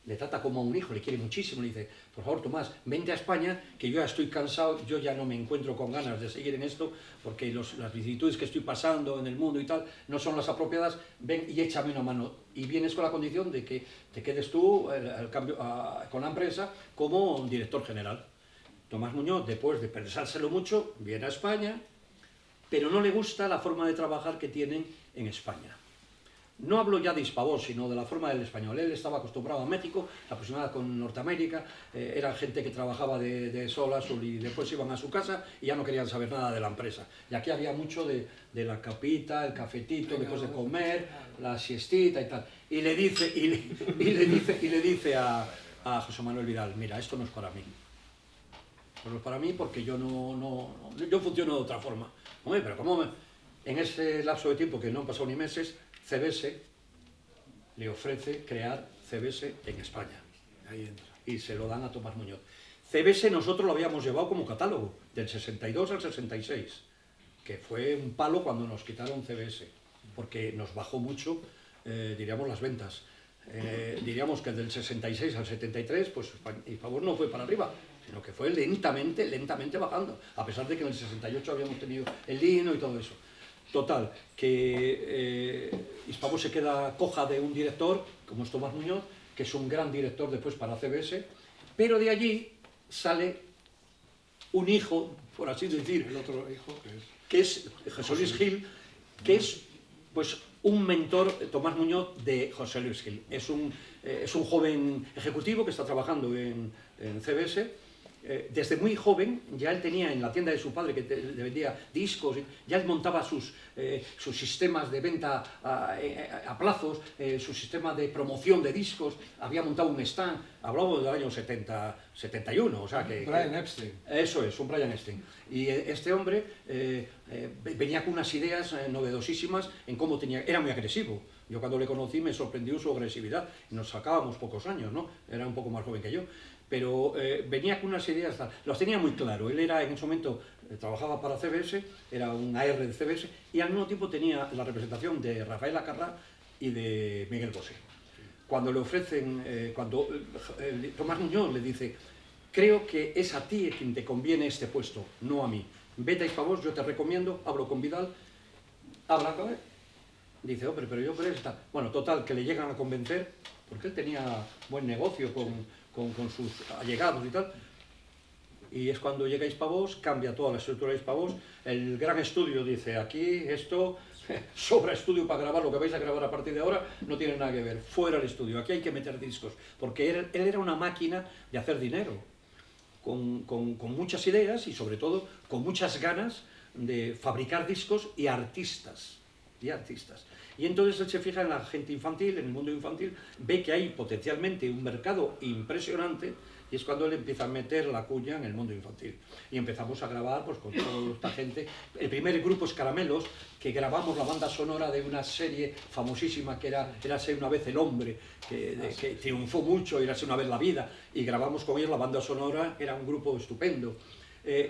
le trata como a un hijo, le quiere muchísimo, le dice, por favor Tomás, vente a España, que yo ya estoy cansado, yo ya no me encuentro con ganas de seguir en esto, porque las vicisitudes que estoy pasando en el mundo y tal, no son las apropiadas, ven y échame una mano. Y vienes con la condición de que te quedes tú con la empresa como director general. Tomás Muñoz, después de pensárselo mucho, viene a España, pero no le gusta la forma de trabajar que tienen en España. No hablo ya de Hispavox, sino de la forma del español. Él estaba acostumbrado a México, la proximidad con Norteamérica, era gente que trabajaba de sol a sol y después iban a su casa y ya no querían saber nada de la empresa. Y aquí había mucho de la capita, el cafetito, después de comer, la siestita y tal. Y le dice a José Manuel Vidal, mira, esto no es para mí. Esto no es para mí porque yo yo funciono de otra forma. Hombre, pero ¿cómo? En ese lapso de tiempo, que no han pasado ni meses, CBS le ofrece crear CBS en España. Ahí entra. Y se lo dan a Tomás Muñoz. CBS nosotros lo habíamos llevado como catálogo, del 62 al 66, que fue un palo cuando nos quitaron CBS, porque nos bajó mucho, diríamos, las ventas. Diríamos que del 66 al 73, pues Hispavox no fue para arriba, sino que fue lentamente bajando, a pesar de que en el 68 habíamos tenido el Lino y todo eso. Total, que Hispavox se queda coja de un director, como es Tomás Muñoz, que es un gran director después para CBS, pero de allí sale un hijo, por así decir, El otro hijo que es José Luis Gil, que es pues un mentor, Tomás Muñoz, de José Luis Gil. Es un joven ejecutivo que está trabajando en CBS. Desde muy joven, ya él tenía en la tienda de su padre, que le vendía discos, ya él montaba sus sistemas de venta a plazos, su sistema de promoción de discos, había montado un stand, hablamos del año 71, o sea que... Brian Epstein. Eso es, un Brian Epstein. Y este hombre venía con unas ideas novedosísimas en cómo tenía... Era muy agresivo. Yo cuando le conocí me sorprendió su agresividad. Nos sacábamos pocos años, ¿no? Era un poco más joven que yo. Pero venía con unas ideas, los tenía muy claro. Él era, en ese momento, trabajaba para CBS, era un AR de CBS, y al mismo tiempo tenía la representación de Rafael Acarrá y de Miguel Bosé. Cuando le ofrecen, Tomás Muñoz le dice, creo que es a ti quien te conviene este puesto, no a mí. Vete a Hispavox, yo te recomiendo, hablo con Vidal, habla con él. Dice, hombre, pero yo creo que está... Bueno, total, que le llegan a convencer, porque él tenía buen negocio con sus allegados y tal, y es cuando llega a Hispavox, cambia toda la estructura de Hispavox, el gran estudio dice, aquí esto sobra estudio para grabar, lo que vais a grabar a partir de ahora no tiene nada que ver, fuera el estudio, aquí hay que meter discos, porque él era una máquina de hacer dinero, con muchas ideas y sobre todo con muchas ganas de fabricar discos y artistas. Y entonces él se fija en la gente infantil, en el mundo infantil, ve que hay potencialmente un mercado impresionante y es cuando él empieza a meter la cuña en el mundo infantil. Y empezamos a grabar pues, con toda esta gente. El primer grupo es Caramelos, que grabamos la banda sonora de una serie famosísima que era Érase una vez el hombre, que triunfó mucho, Érase una vez la vida, y grabamos con ellos la banda sonora, era un grupo estupendo.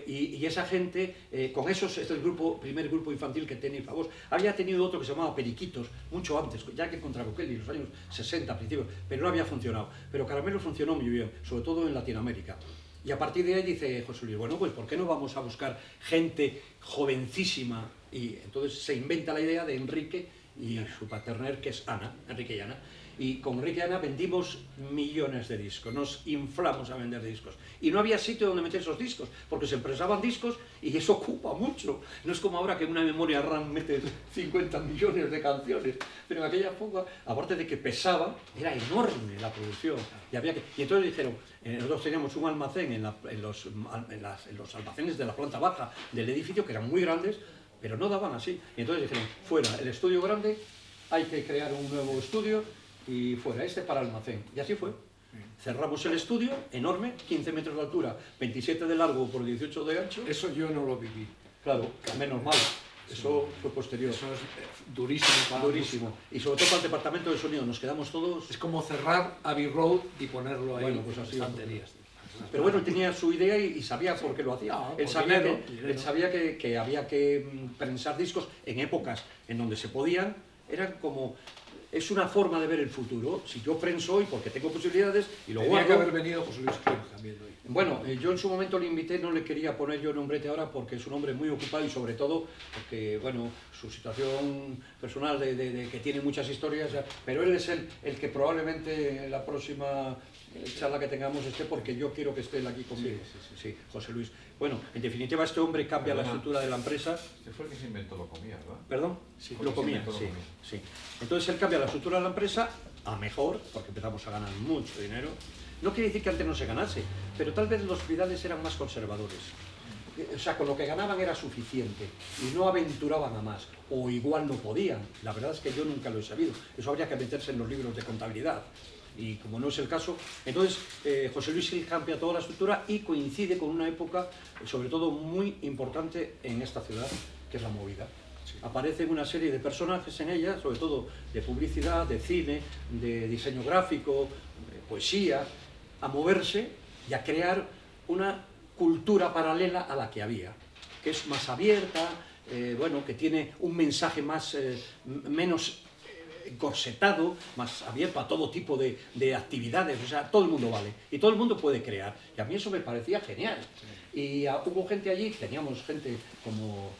Y esa gente, con esos, este es el primer grupo infantil que tenía Hispavox. Había tenido otro que se llamaba Periquitos, mucho antes, ya que contra Coquelli, en los años 60, principios, pero no había funcionado. Pero Caramelo funcionó muy bien, sobre todo en Latinoamérica. Y a partir de ahí dice José Luis, bueno, pues ¿por qué no vamos a buscar gente jovencísima? Y entonces se inventa la idea de Enrique y su partner, que es Ana, Enrique y Ana. Y con Enrique y Ana vendimos millones de discos, nos inflamos a vender discos. Y no había sitio donde meter esos discos, porque se empresaban discos y eso ocupa mucho. No es como ahora que en una memoria RAM metes 50 millones de canciones. Pero en aquella época, aparte de que pesaba, era enorme la producción. Y entonces dijeron, nosotros teníamos un almacén en los almacenes de la planta baja del edificio, que eran muy grandes, pero no daban así. Y entonces dijeron, fuera el estudio grande, hay que crear un nuevo estudio, y fuera para almacén. Y así fue. Cerramos el estudio, enorme, 15 metros de altura, 27 de largo por 18 de ancho. Eso yo no lo viví. Claro, menos mal. Eso fue posterior. Eso es durísimo. Durísimo. Y sobre todo para el departamento de sonido, nos quedamos todos... Es como cerrar Abbey Road y ponerlo ahí bueno, pues así, estanterías. Pero bueno, tenía su idea y sabía por qué lo hacía. No, él sabía que había que prensar discos en épocas en donde se podían. Eran como... es una forma de ver el futuro. Si yo prenso hoy porque tengo posibilidades y lo Tenía que guardo... haber venido José Luis Gil también hoy. Bueno, yo en su momento le invité, no le quería poner yo nombrete ahora porque es un hombre muy ocupado y sobre todo porque, bueno, su situación personal de que tiene muchas historias, pero él es el que probablemente en la próxima charla que tengamos esté, porque yo quiero que esté él aquí conmigo. Sí, José Luis. Bueno, en definitiva este hombre cambia la estructura de la empresa. Este fue el que se inventó lo comía, ¿verdad? ¿Perdón? Sí, Lo comía, lo sí, comía. sí. Entonces él cambia la estructura de la empresa a mejor, porque empezamos a ganar mucho dinero. No quiere decir que antes no se ganase, pero tal vez los Vidales eran más conservadores. O sea, con lo que ganaban era suficiente y no aventuraban a más, o igual no podían. La verdad es que yo nunca lo he sabido. Eso habría que meterse en los libros de contabilidad. Y como no es el caso, entonces José Luis Gil cambia toda la estructura y coincide con una época, sobre todo muy importante en esta ciudad, que es la movida. Aparecen una serie de personajes en ella, sobre todo de publicidad, de cine, de diseño gráfico, de poesía, a moverse y a crear una cultura paralela a la que había, que es más abierta, bueno, que tiene un mensaje menos corsetado, más abierto a todo tipo de actividades, o sea, todo el mundo vale, y todo el mundo puede crear, y a mí eso me parecía genial. Y hubo gente allí, teníamos gente como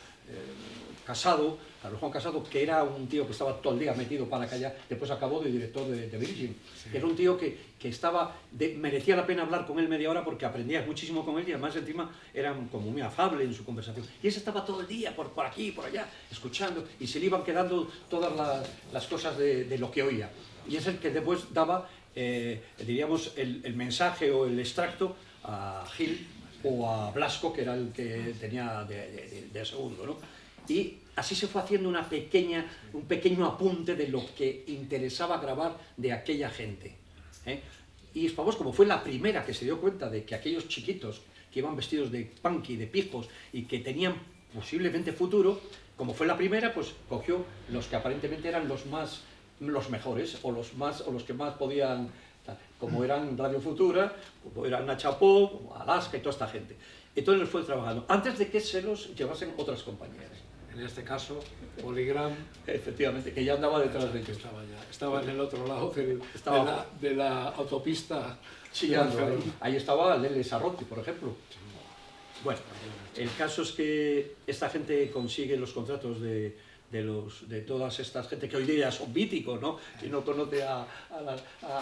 Casado, Carlos Juan Casado, que era un tío que estaba todo el día metido para callar, después acabó de director de Virgin, que era un tío que merecía la pena hablar con él media hora porque aprendías muchísimo con él y además encima eran como muy afable en su conversación. Y ese estaba todo el día por aquí, por allá, escuchando, y se le iban quedando todas las cosas de lo que oía. Y es el que después daba, diríamos, el mensaje o el extracto a Gil o a Blasco, que era el que tenía de segundo, ¿no? Y así se fue haciendo un pequeño apunte de lo que interesaba grabar de aquella gente, ¿eh? Y Spavós, como fue la primera que se dio cuenta de que aquellos chiquitos que iban vestidos de punky, de pijos y que tenían posiblemente futuro, como fue la primera, pues cogió los que aparentemente eran los mejores o los que más podían, como eran Radio Futura, como eran Nacha Pop, como Alaska y toda esta gente. Entonces los fue trabajando antes de que se los llevasen otras compañías. En este caso, Polygram, efectivamente, que ya andaba detrás de ellos. Estaba en el otro lado de la autopista. Chillando. Ahí estaba Lele Sarrotti, por ejemplo. Bueno, el caso es que esta gente consigue los contratos de todas estas gente que hoy día son míticos, ¿no? Quien no conoce a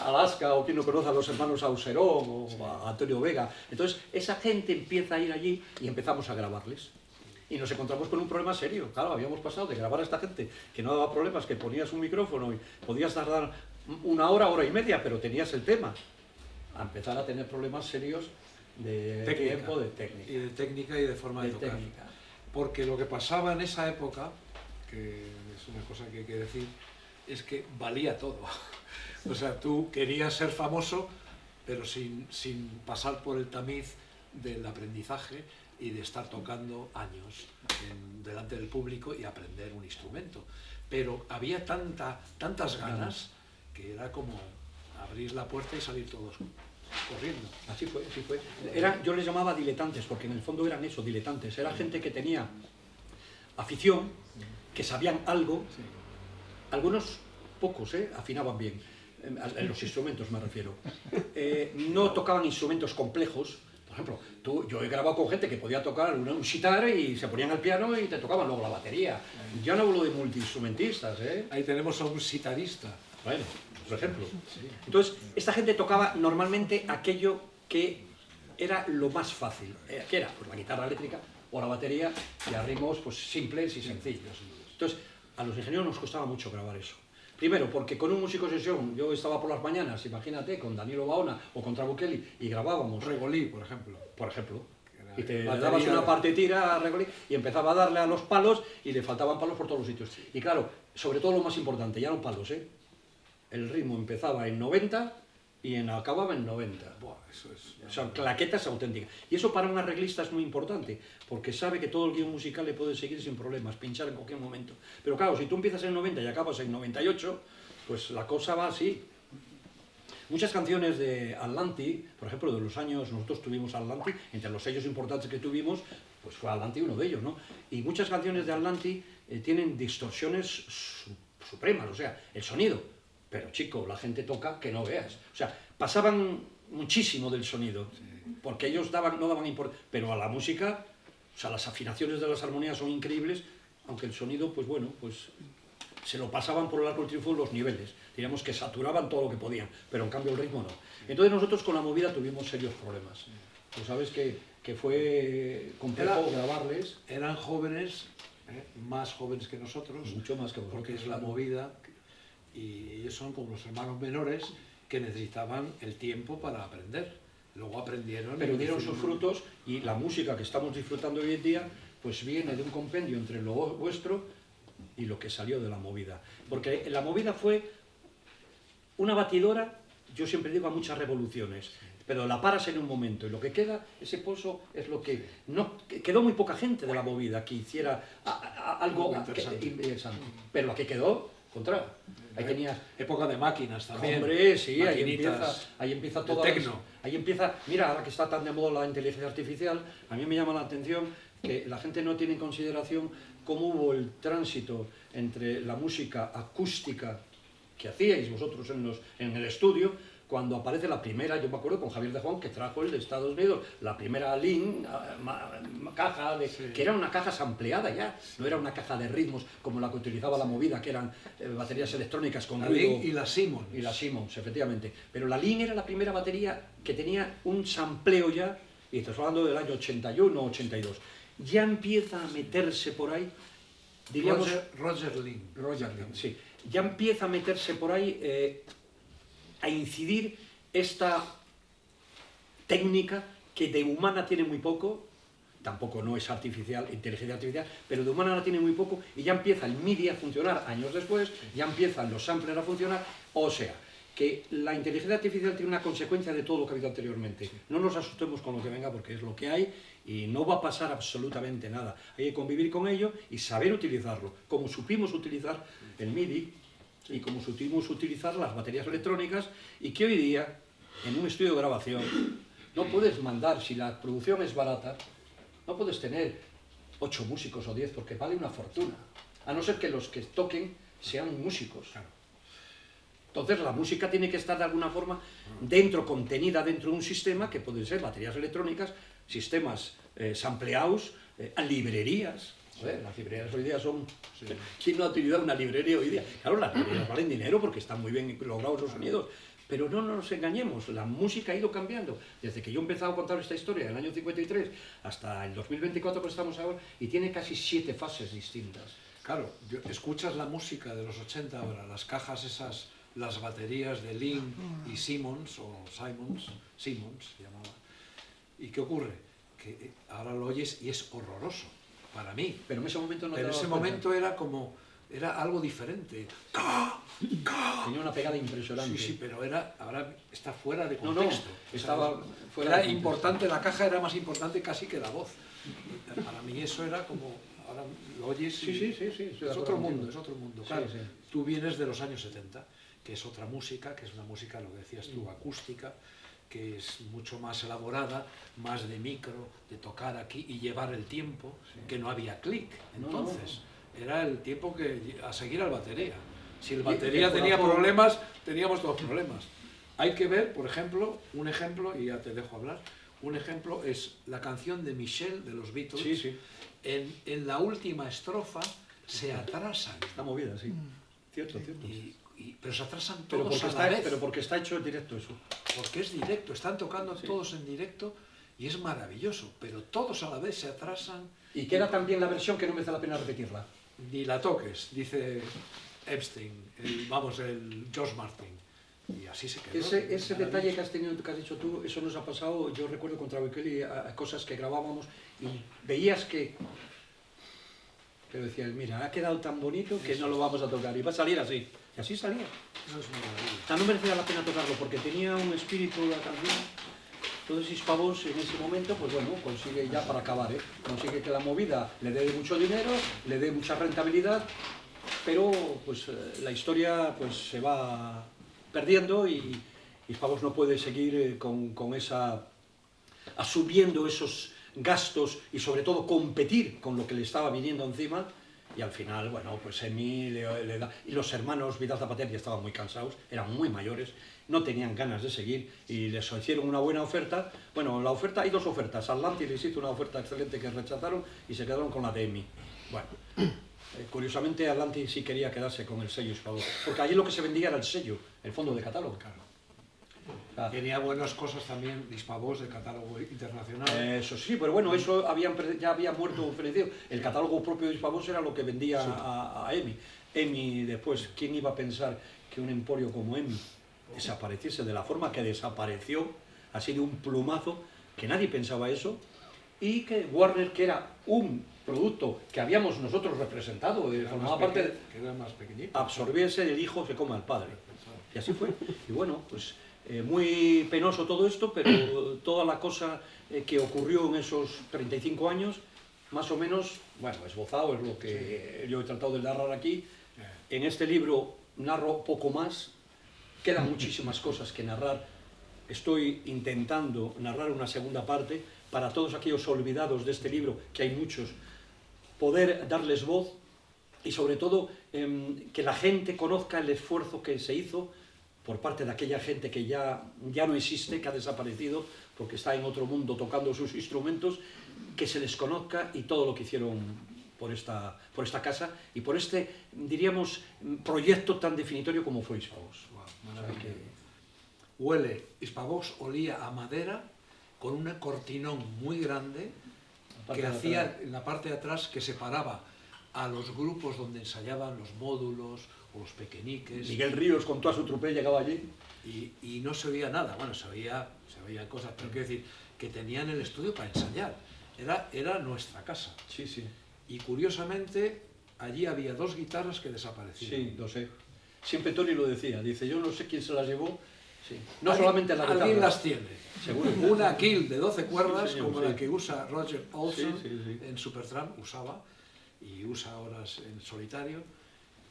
Alaska o quien no conoce a los hermanos Auserón o a Antonio Vega. Entonces, esa gente empieza a ir allí y empezamos a grabarles. Y nos encontramos con un problema serio. Claro, habíamos pasado de grabar a esta gente que no daba problemas, que ponías un micrófono y podías tardar una hora y media, pero tenías el tema, a empezar a tener problemas serios de tiempo, de técnica. Y de técnica y de forma de tocar. Técnica. Porque lo que pasaba en esa época, que es una cosa que hay que decir, es que valía todo. O sea, tú querías ser famoso, pero sin pasar por el tamiz del aprendizaje y de estar tocando años delante del público y aprender un instrumento. Pero había tantas ganas que era como abrir la puerta y salir todos corriendo. Así fue. Yo les llamaba diletantes, porque en el fondo eran eso, diletantes. Era gente que tenía afición, que sabían algo, algunos pocos, afinaban bien, en los instrumentos me refiero. No tocaban instrumentos complejos. Por ejemplo, yo he grabado con gente que podía tocar un sitar y se ponían al piano y te tocaban luego la batería. Ya no hablo de multiinstrumentistas, ¿eh? Ahí tenemos a un sitarista. Bueno, por ejemplo. Entonces, esta gente tocaba normalmente aquello que era lo más fácil, que era pues, la guitarra eléctrica o la batería, y a ritmos pues, simples y sencillos. Entonces, a los ingenieros nos costaba mucho grabar eso. Primero, porque con un músico sesión, yo estaba por las mañanas, imagínate, con Daniel Baona o con Trabuchelli, y grabábamos. Regolí, por ejemplo. Y te dabas una partitira a Regolí y empezaba a darle a los palos y le faltaban palos por todos los sitios. Y claro, sobre todo lo más importante, ya no palos, el ritmo empezaba en 90 y acababa en 90. Buah, eso es... O sea, claquetas auténticas. Y eso para un arreglista es muy importante, porque sabe que todo el guión musical le puede seguir sin problemas, pinchar en cualquier momento. Pero claro, si tú empiezas en 90 y acabas en 98, pues la cosa va así. Muchas canciones de Atlanti, por ejemplo, de los años, nosotros tuvimos Atlanti, entre los sellos importantes que tuvimos, pues fue Atlanti uno de ellos, ¿no? Y muchas canciones de Atlanti tienen distorsiones supremas, o sea, el sonido pero chico, la gente toca que no veas. O sea, pasaban muchísimo del sonido, porque ellos no daban importancia, pero a la música, o sea, las afinaciones de las armonías son increíbles, aunque el sonido, pues bueno, pues se lo pasaban por el arco del triunfo los niveles, diríamos que saturaban todo lo que podían, pero en cambio el ritmo no. Entonces nosotros con la movida tuvimos serios problemas. Tú sabes que fue complejo grabarles. Eran jóvenes, más jóvenes que nosotros, Mucho más que vosotros. porque es la movida, y ellos son como los hermanos menores que necesitaban el tiempo para aprender. Luego aprendieron. Pero dieron sus frutos, y la música que estamos disfrutando hoy en día pues viene de un compendio entre lo vuestro y lo que salió de la movida. Porque la movida fue una batidora, yo siempre digo, a muchas revoluciones, pero la paras en un momento y lo que queda, ese pozo es lo que... Quedó muy poca gente de la movida que hiciera algo interesante. Pero la que quedó, ahí tenías... Época de máquinas también. Hombre, sí, ahí empieza todo. Tecno. Ahí empieza, mira, ahora que está tan de moda la inteligencia artificial, a mí me llama la atención que la gente no tiene en consideración cómo hubo el tránsito entre la música acústica que hacíais vosotros en el estudio, cuando aparece la primera, yo me acuerdo con Javier de Juan, que trajo el de Estados Unidos, la primera Lin, caja, que era una caja sampleada ya, no era una caja de ritmos como la que utilizaba la movida, que eran baterías electrónicas con ruido. La Lin y la Simmons. Y la Simmons, efectivamente. Pero la Lin era la primera batería que tenía un sampleo ya, y estás hablando del año 81 o 82. Ya empieza a meterse por ahí, diríamos... Roger Lin. Roger Lin, sí. Ya empieza a meterse por ahí, a incidir esta técnica que de humana tiene muy poco, tampoco no es artificial, inteligencia artificial, pero de humana la tiene muy poco, y ya empieza el MIDI a funcionar años después, ya empiezan los samplers a funcionar, o sea, que la inteligencia artificial tiene una consecuencia de todo lo que ha habido anteriormente. No nos asustemos con lo que venga porque es lo que hay y no va a pasar absolutamente nada. Hay que convivir con ello y saber utilizarlo, como supimos utilizar el MIDI y como supimos utilizar las baterías electrónicas, y que hoy día, en un estudio de grabación, no puedes mandar, si la producción es barata, no puedes tener 8 músicos o 10 porque vale una fortuna, a no ser que los que toquen sean músicos. Entonces la música tiene que estar de alguna forma contenida dentro de un sistema que pueden ser baterías electrónicas, sistemas sampleados, librerías. Joder, las librerías hoy día son... Sí. ¿Quién no ha utilizado una librería hoy día? Claro, las librerías valen dinero porque están muy bien logrados los sonidos, pero no nos engañemos, la música ha ido cambiando. Desde que yo he empezado a contar esta historia, en el año 53, hasta el 2024 que estamos ahora, y tiene casi 7 fases distintas. Claro, escuchas la música de los 80 ahora, las cajas esas, las baterías de Lin y Simmons, Simmons se llamaba. ¿Y qué ocurre? Que ahora lo oyes y es horroroso, para mí. Pero en ese momento no Pero en ese momento era algo diferente. Tenía una pegada impresionante. Sí, pero ahora está fuera de contexto. No, estaba fuera era de contexto. Importante, la caja era más importante casi que la voz. Para mí eso era como, ahora lo oyes y sí, es otro mundo, es otro mundo. Claro, sí. Tú vienes de los años 70, que es otra música, que es una música, lo que decías tú, acústica, que es mucho más elaborada, más de micro, de tocar aquí y llevar el tiempo, que no había clic. Entonces, era el tiempo a seguir al batería. Si el batería tenía problemas, teníamos todos problemas. Hay que ver, por ejemplo, un ejemplo, y ya te dejo hablar, un ejemplo es la canción de Michelle de los Beatles. Sí. En la última estrofa se atrasan. Está movida, sí. Cierto. Pero se atrasan todos a la vez. Pero porque está hecho en directo eso. Porque es directo, están tocando todos en directo y es maravilloso, pero todos a la vez se atrasan. Y queda también la versión que no merece la pena repetirla. Ni la toques, dice Epstein, el George Martin. Y así se quedó. Ese detalle que has dicho tú, eso nos ha pasado, yo recuerdo con Travis Kelly, cosas que grabábamos y veías que... Pero decías, mira, ha quedado tan bonito que no lo vamos a tocar, y va a salir así. Y así salía. Eso es maravilla. No merecía la pena tocarlo porque tenía un espíritu la canción. Entonces Hispavox en ese momento, pues bueno, consigue ya para acabar, consigue que la movida le dé mucho dinero, le dé mucha rentabilidad, pero pues la historia pues se va perdiendo y Hispavox no puede seguir con esa, asumiendo esos gastos y sobre todo competir con lo que le estaba viniendo encima, y al final, bueno, pues Emi le da... Y los hermanos Vidal Zapater ya estaban muy cansados, eran muy mayores, no tenían ganas de seguir y les hicieron una buena oferta. Bueno, la oferta, hay dos ofertas. Atlantis les hizo una oferta excelente que rechazaron y se quedaron con la de Emi. Bueno, curiosamente Atlantis sí quería quedarse con el sello Hispavox, porque allí lo que se vendía era el sello, el fondo de catálogo. Claro. Tenía buenas cosas también, Hispavox, de catálogo internacional. Eso sí, pero bueno, eso ya había muerto fenecido. El catálogo propio de Hispavox era lo que vendía Sí. a Emi. Emi después, ¿quién iba a pensar que un emporio como Emi desapareciese de la forma que desapareció, así de un plumazo, que nadie pensaba eso, y que Warner, que era un producto que habíamos nosotros representado, formaba parte de... Que era más pequeñito. Absorbiese el hijo se coma al padre. Y así fue. Y bueno, pues muy penoso todo esto, pero toda la cosa que ocurrió en esos 35 años, más o menos, bueno, esbozado es lo que yo he tratado de narrar aquí. En este libro narro poco más, quedan muchísimas cosas que narrar. Estoy intentando narrar una segunda parte para todos aquellos olvidados de este libro, que hay muchos, poder darles voz y sobre todo que la gente conozca el esfuerzo que se hizo por parte de aquella gente que ya no existe, que ha desaparecido, porque está en otro mundo tocando sus instrumentos, que se les conozca y todo lo que hicieron por esta casa y por este, diríamos, proyecto tan definitorio como fue Hispavox. Wow, maravilla. Huele, Hispavox olía a madera con un cortinón muy grande que hacía en la parte de atrás que separaba a los grupos donde ensayaban los módulos o los pequeñiques. Miguel Ríos con toda su trupe llegaba allí. Y no se oía nada, bueno, se oían cosas, pero quiero decir que tenían el estudio para ensayar. Era nuestra casa. Sí, sí. Y curiosamente allí había dos guitarras que desaparecieron. Sí, lo sé. Siempre Tony lo decía, dice, yo no sé quién se las llevó. Sí. No ¿Alguien- solamente la guitarra. Alguien las tiene. Seguro. Una Kill de 12 cuerdas, Sí, señor, como sí. la que usa Roger Olson Sí, sí, sí. en Supertramp, usaba, y usa ahora en solitario,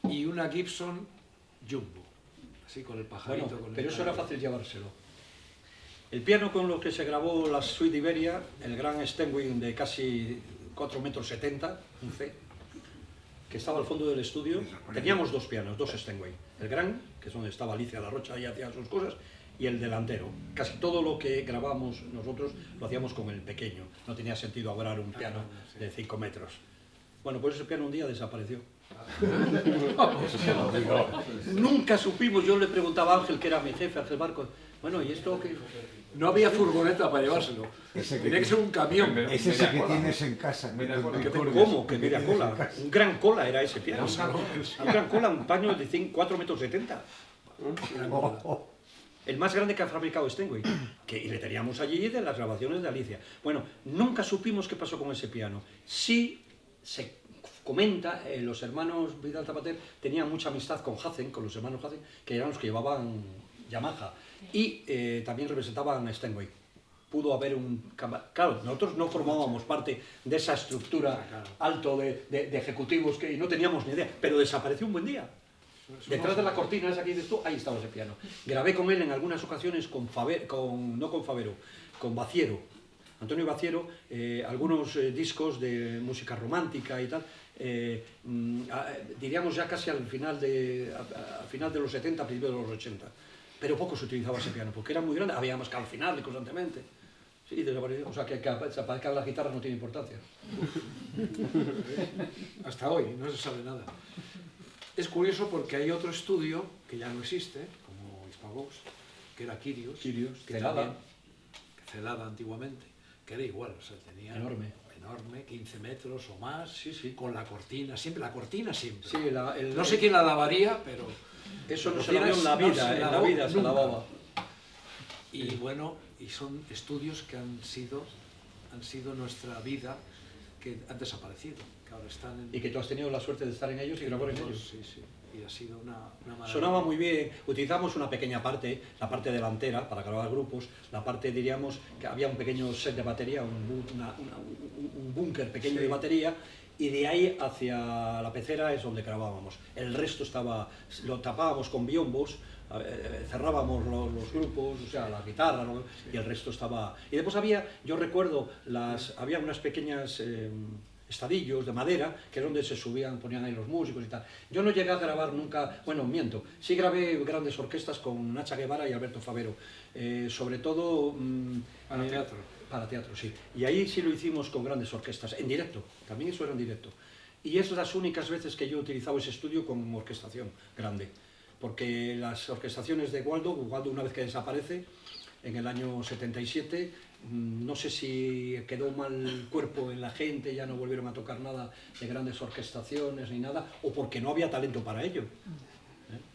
y una Gibson Jumbo, así con el pajarito. Bueno, con el pero eso era cambio. fácil llevárselo. El piano con lo que se grabó la Suite Iberia, el gran Steinway de casi 4,70 metros, un C, que estaba al fondo del estudio, teníamos dos pianos, dos Steinway. El gran, que es donde estaba Alicia La Rocha y hacía sus cosas, y el delantero. Casi todo lo que grabamos nosotros lo hacíamos con el pequeño. No tenía sentido agarrar un piano de 5 metros. Bueno, pues ese piano un día desapareció. Nunca supimos, yo le preguntaba a Ángel, que era mi jefe, Ángel Barco, bueno, ¿y esto qué? No había furgoneta para llevárselo. Ese que Tenía que ser un camión. Es ese que tienes en casa. Media cola. ¿Cómo? Que media tienes en cola. casa. Un gran cola era ese piano. Claro. Un gran cola, un paño de 4,70 metros. El más grande que ha fabricado Steinway. Y le teníamos allí de las grabaciones de Alicia. Bueno, nunca supimos qué pasó con ese piano. Sí se comenta, los hermanos Vidal Zapater tenían mucha amistad con Hazen, con los hermanos Hazen, que eran los que llevaban Yamaha. Y también representaban a Steinway. Pudo haber un... Claro, nosotros no formábamos parte de esa estructura alto de ejecutivos que no teníamos ni idea, pero desapareció un buen día. Detrás de la cortina esa que dices tú, ahí estaba ese piano. Grabé con él en algunas ocasiones no con Favero, con Baciero, Antonio Baciero, algunos discos de música romántica y tal, diríamos ya casi al final de los 70, principios de los 80. Pero poco se utilizaba ese piano, porque era muy grande, había más que al final constantemente. Sí, desapareció. O sea, que desaparezcan las guitarras no tiene importancia. Hasta hoy no se sabe nada. Es curioso porque hay otro estudio que ya no existe, como Hispavox, que era Kyrios, que Celada. también- Celada antiguamente, que era igual, o sea, tenía Enorme. 15 metros o más, Sí, sí. con la cortina siempre. Sí, No sé quién la lavaría, pero Eso no la se la vio en la cortina vida, no en la lavó vida se nunca. lavaba. Y bueno, y son estudios que han sido nuestra vida, que han desaparecido, que ahora están en... Y que tú has tenido la suerte de estar en ellos y grabar en ellos. Sí, sí, y ha sido una maravilla. Sonaba muy bien, utilizamos una pequeña parte, la parte delantera para grabar grupos, la parte diríamos que había un pequeño set de batería, un búnker pequeño de batería, y de ahí hacia la pecera es donde grabábamos. El resto lo tapábamos con biombos, cerrábamos los grupos, o sea, la guitarra, ¿no? Y el resto estaba... Y después yo recuerdo, había unas pequeñas estadillos de madera, que es donde se subían, ponían ahí los músicos y tal. Yo no llegué a grabar nunca, bueno, miento, sí grabé grandes orquestas con Nacha Guevara y Alberto Favero, sobre todo... Para teatro. Para teatro, sí. Y ahí sí lo hicimos con grandes orquestas, en directo, también eso era en directo. Y es las únicas veces que yo he utilizado ese estudio con orquestación grande, porque las orquestaciones de Waldo una vez que desaparece, en el año 77, no sé si quedó mal el cuerpo en la gente, ya no volvieron a tocar nada de grandes orquestaciones ni nada, o porque no había talento para ello.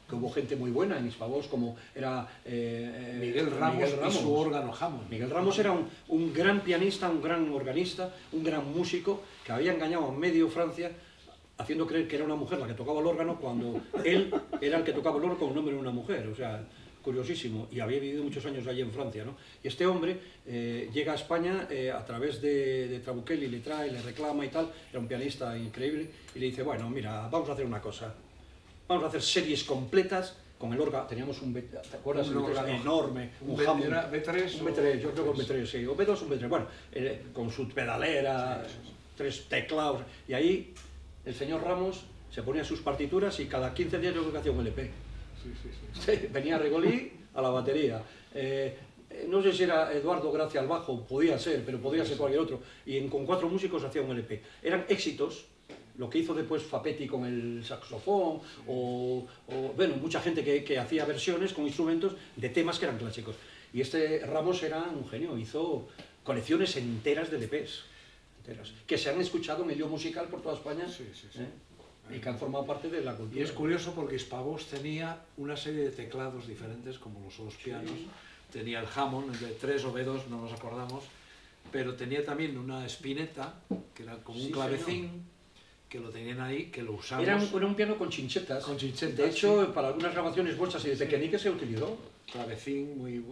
Que hubo gente muy buena en Hispavox, como era Miguel Ramos y su órgano Hammond. Miguel Ramos era un gran pianista, un gran organista, un gran músico, que había engañado a medio Francia haciendo creer que era una mujer la que tocaba el órgano, cuando él era el que tocaba el órgano con un hombre y una mujer. O sea, curiosísimo, y había vivido muchos años allí en Francia, ¿no? Y este hombre llega a España a través de Trabuchelli, le trae, le reclama y tal, era un pianista increíble, y le dice, bueno, mira, vamos a hacer una cosa, vamos a hacer series completas con el órgano. Teníamos un, ¿te acuerdas? Un órgano enorme, un Hammond, era B3 un B3, yo creo que un B3, sí, o B2 un B3, bueno, con su pedalera, sí. 3 teclados, y ahí el señor Ramos se ponía sus partituras y cada 15 días yo creo que hacía un LP. Sí. Venía Regolí a la batería, no sé si era Eduardo Gracia al bajo, podía ser, pero podría ser cualquier otro, y con 4 músicos hacía un LP. Eran éxitos, lo que hizo después Fapetti con el saxofón, o bueno, mucha gente que hacía versiones con instrumentos de temas que eran clásicos. Y este Ramos era un genio, hizo colecciones enteras de LPs, que se han escuchado en el lío musical por toda España. Sí. Y que han formado parte de la cultura. Y es curioso porque Hispavox tenía una serie de teclados diferentes, como los pianos. Tenía el Hammond, el B3 o B2, no nos acordamos, pero tenía también una Spinetta, que era como un clavecín, señor, que lo tenían ahí, que lo usamos. Era un piano con chinchetas. Con chinchetas, de hecho, sí. Para algunas grabaciones vuestras y desde que se utilizó. Clavecín muy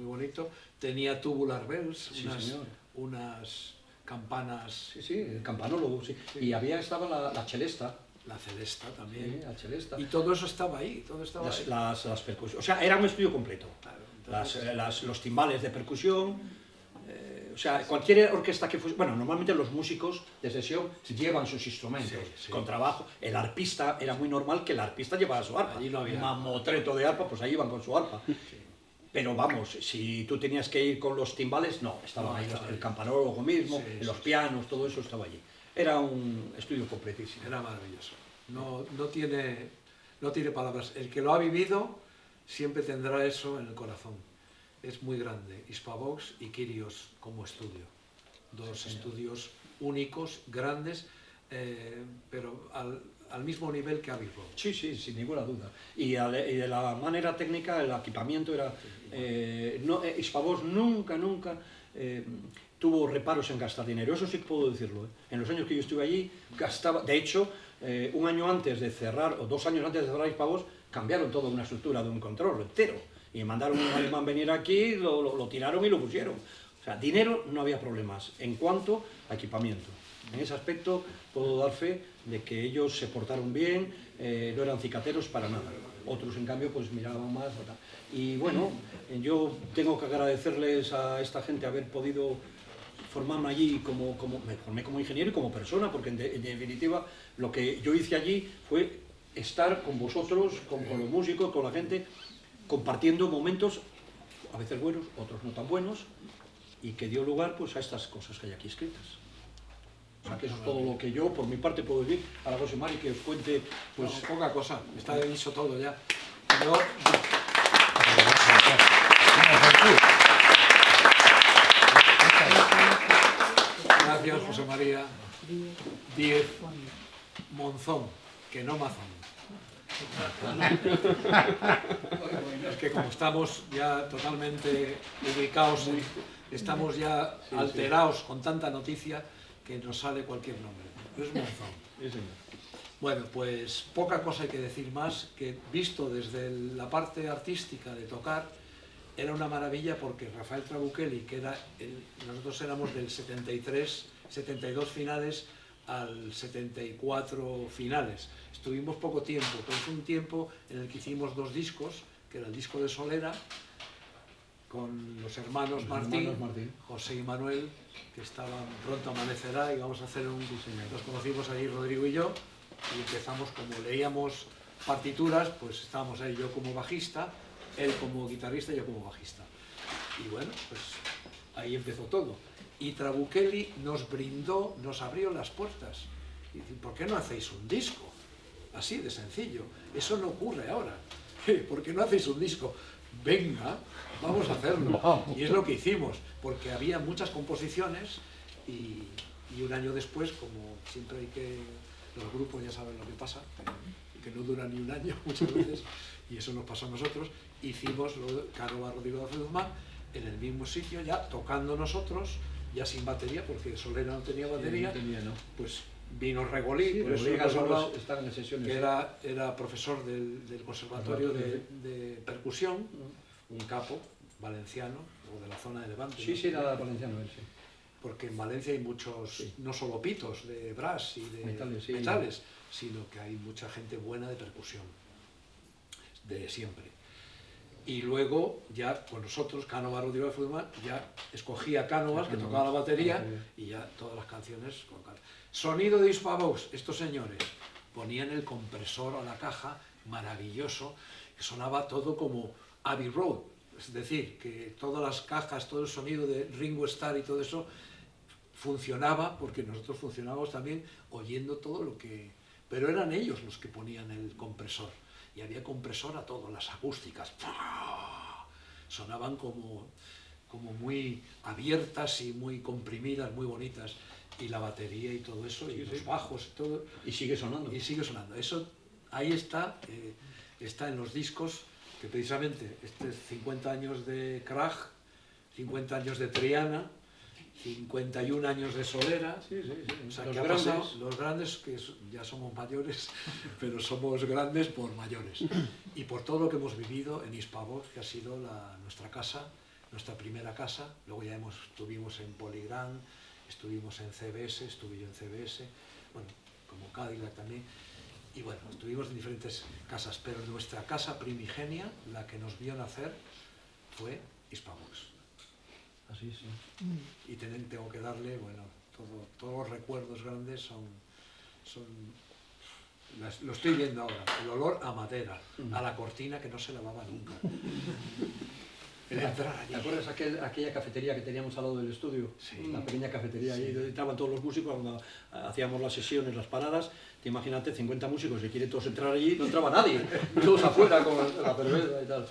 bonito. Tenía tubular bells, Sí, señor. unas campanas. Sí, el campanólogo, sí. Y estaba la celesta. La celesta también. Sí, la celesta. Y todo eso estaba ahí, todo estaba ahí. Las percusiones. O sea, era un estudio completo. Claro, entonces, Los timbales de percusión. O sea, cualquier orquesta que fuese... Bueno, normalmente los músicos de sesión llevan sus instrumentos Sí. con trabajo. El arpista, era muy normal que el arpista llevara su arpa. Allí no había... Un mamotreto de arpa, pues ahí iban con su arpa. Sí. Pero vamos, si tú tenías que ir con los timbales, no, estaban ahí el campanólogo mismo, los pianos, todo eso estaba allí. Era un estudio completísimo. Era maravilloso. No tiene palabras. El que lo ha vivido siempre tendrá eso en el corazón. Es muy grande. Hispavox y Kyrios como estudio. Dos estudios únicos, grandes, pero al mismo nivel que Abbey Road. Sí, sin ninguna duda. Y de la manera técnica, el equipamiento era... Hispavox nunca tuvo reparos en gastar dinero, eso sí que puedo decirlo. En los años que yo estuve allí, gastaba... De hecho, un año antes de cerrar, o 2 años antes de cerrar Hispavox, cambiaron toda una estructura de un control entero. Y mandaron un alemán venir aquí, lo tiraron y lo pusieron. O sea, dinero no había problemas en cuanto a equipamiento. En ese aspecto puedo dar fe de que ellos se portaron bien, no eran cicateros para nada. Otros, en cambio, pues miraban más. Y bueno, yo tengo que agradecerles a esta gente haber podido formarme allí me formé como ingeniero y como persona, porque en definitiva lo que yo hice allí fue estar con vosotros, con los músicos, con la gente, compartiendo momentos, a veces buenos, otros no tan buenos, y que dio lugar pues a estas cosas que hay aquí escritas. O sea, que eso es todo lo que yo, por mi parte, puedo decir. Ahora José Mari que os cuente, pues... No, poca cosa, está dicho todo ya. Gracias, José María. 10 Monzón, que no Mazón. Es que como estamos ya totalmente ubicados, estamos ya alterados con tanta noticia que nos sale cualquier nombre. Es Monzón. Sí, señor. Bueno, pues poca cosa hay que decir más, que visto desde la parte artística de tocar, era una maravilla porque Rafael Trabuchelli, que era nosotros éramos del 73, 72 finales al 74 finales. Estuvimos poco tiempo, pero fue un tiempo en el que hicimos 2 discos, que era el disco de Solera, con los hermanos Los Martín, hermanos Martín. José y Manuel, que estaban pronto amanecerá y vamos a hacer un diseño. Nos conocimos allí Rodrigo y yo y empezamos, como leíamos partituras, pues estábamos ahí, yo como bajista, él como guitarrista y yo como bajista. Y bueno, pues ahí empezó todo. Y Trabuchelli nos brindó, nos abrió las puertas. Y dice, ¿por qué no hacéis un disco? Así de sencillo. Eso no ocurre ahora. ¿Por qué no hacéis un disco? Venga, vamos a hacerlo. Y es lo que hicimos, porque había muchas composiciones y un año después, como siempre hay que... Los grupos ya saben lo que pasa, que no duran ni un año muchas veces, y eso nos pasó a nosotros. Hicimos lo de Cánova Rodrigo de Guzmán en el mismo sitio, ya tocando nosotros, ya sin batería, porque Solera no tenía batería, ¿no? Pues vino Regolí, Sí, por eso Rodríguez hemos hablado, están en sesiones. que era profesor del Conservatorio de Percusión, un capo valenciano, o de la zona de Levante. Sí, ¿no? sí, era valenciano él, sí. Porque en Valencia hay muchos, Sí. no solo pitos de brass y de Metales, sí. sino que hay mucha gente buena de percusión, de siempre. Y luego, ya con nosotros, Cánova Rodrigo de Guzmán, ya escogía Cánovas, que tocaba la batería, y ya todas las canciones con Cánovas. Sonido de Hispavox, estos señores ponían el compresor a la caja, maravilloso, que sonaba todo como Abbey Road, es decir, que todas las cajas, todo el sonido de Ringo Starr y todo eso funcionaba, porque nosotros funcionábamos también oyendo todo lo que... Pero eran ellos los que ponían el compresor, y había compresor a todo, las acústicas, ¡pah! Sonaban como muy abiertas y muy comprimidas, muy bonitas, y la batería y todo eso, y los bajos y todo. Y sigue sonando. Y sigue sonando. Eso ahí está, está en los discos, que precisamente este es 50 años de Krag, 50 años de Triana, 51 años de Solera. Sí, sí, sí. O sea, Los que ha grandes. pasado, los grandes, que ya somos mayores, pero somos grandes por mayores. Y por todo lo que hemos vivido en Hispavox, que ha sido nuestra casa, nuestra primera casa. Luego ya estuvimos en Polygram, estuvimos en CBS, estuve yo en CBS, bueno, como Cadillac también. Y bueno, estuvimos en diferentes casas, pero nuestra casa primigenia, la que nos vio nacer, fue Hispavox. Así, sí. Y tengo que darle, bueno, todos los recuerdos grandes son lo estoy viendo ahora, el olor a madera, a la cortina que no se lavaba nunca. El entrar allí. ¿Te acuerdas aquella cafetería que teníamos al lado del estudio? Sí. La pequeña cafetería, Sí. ahí donde entraban todos los músicos cuando hacíamos las sesiones, las paradas. Te imagínate, 50 músicos, si quieren todos entrar allí, no entraba nadie, todos afuera con la cerveza y tal.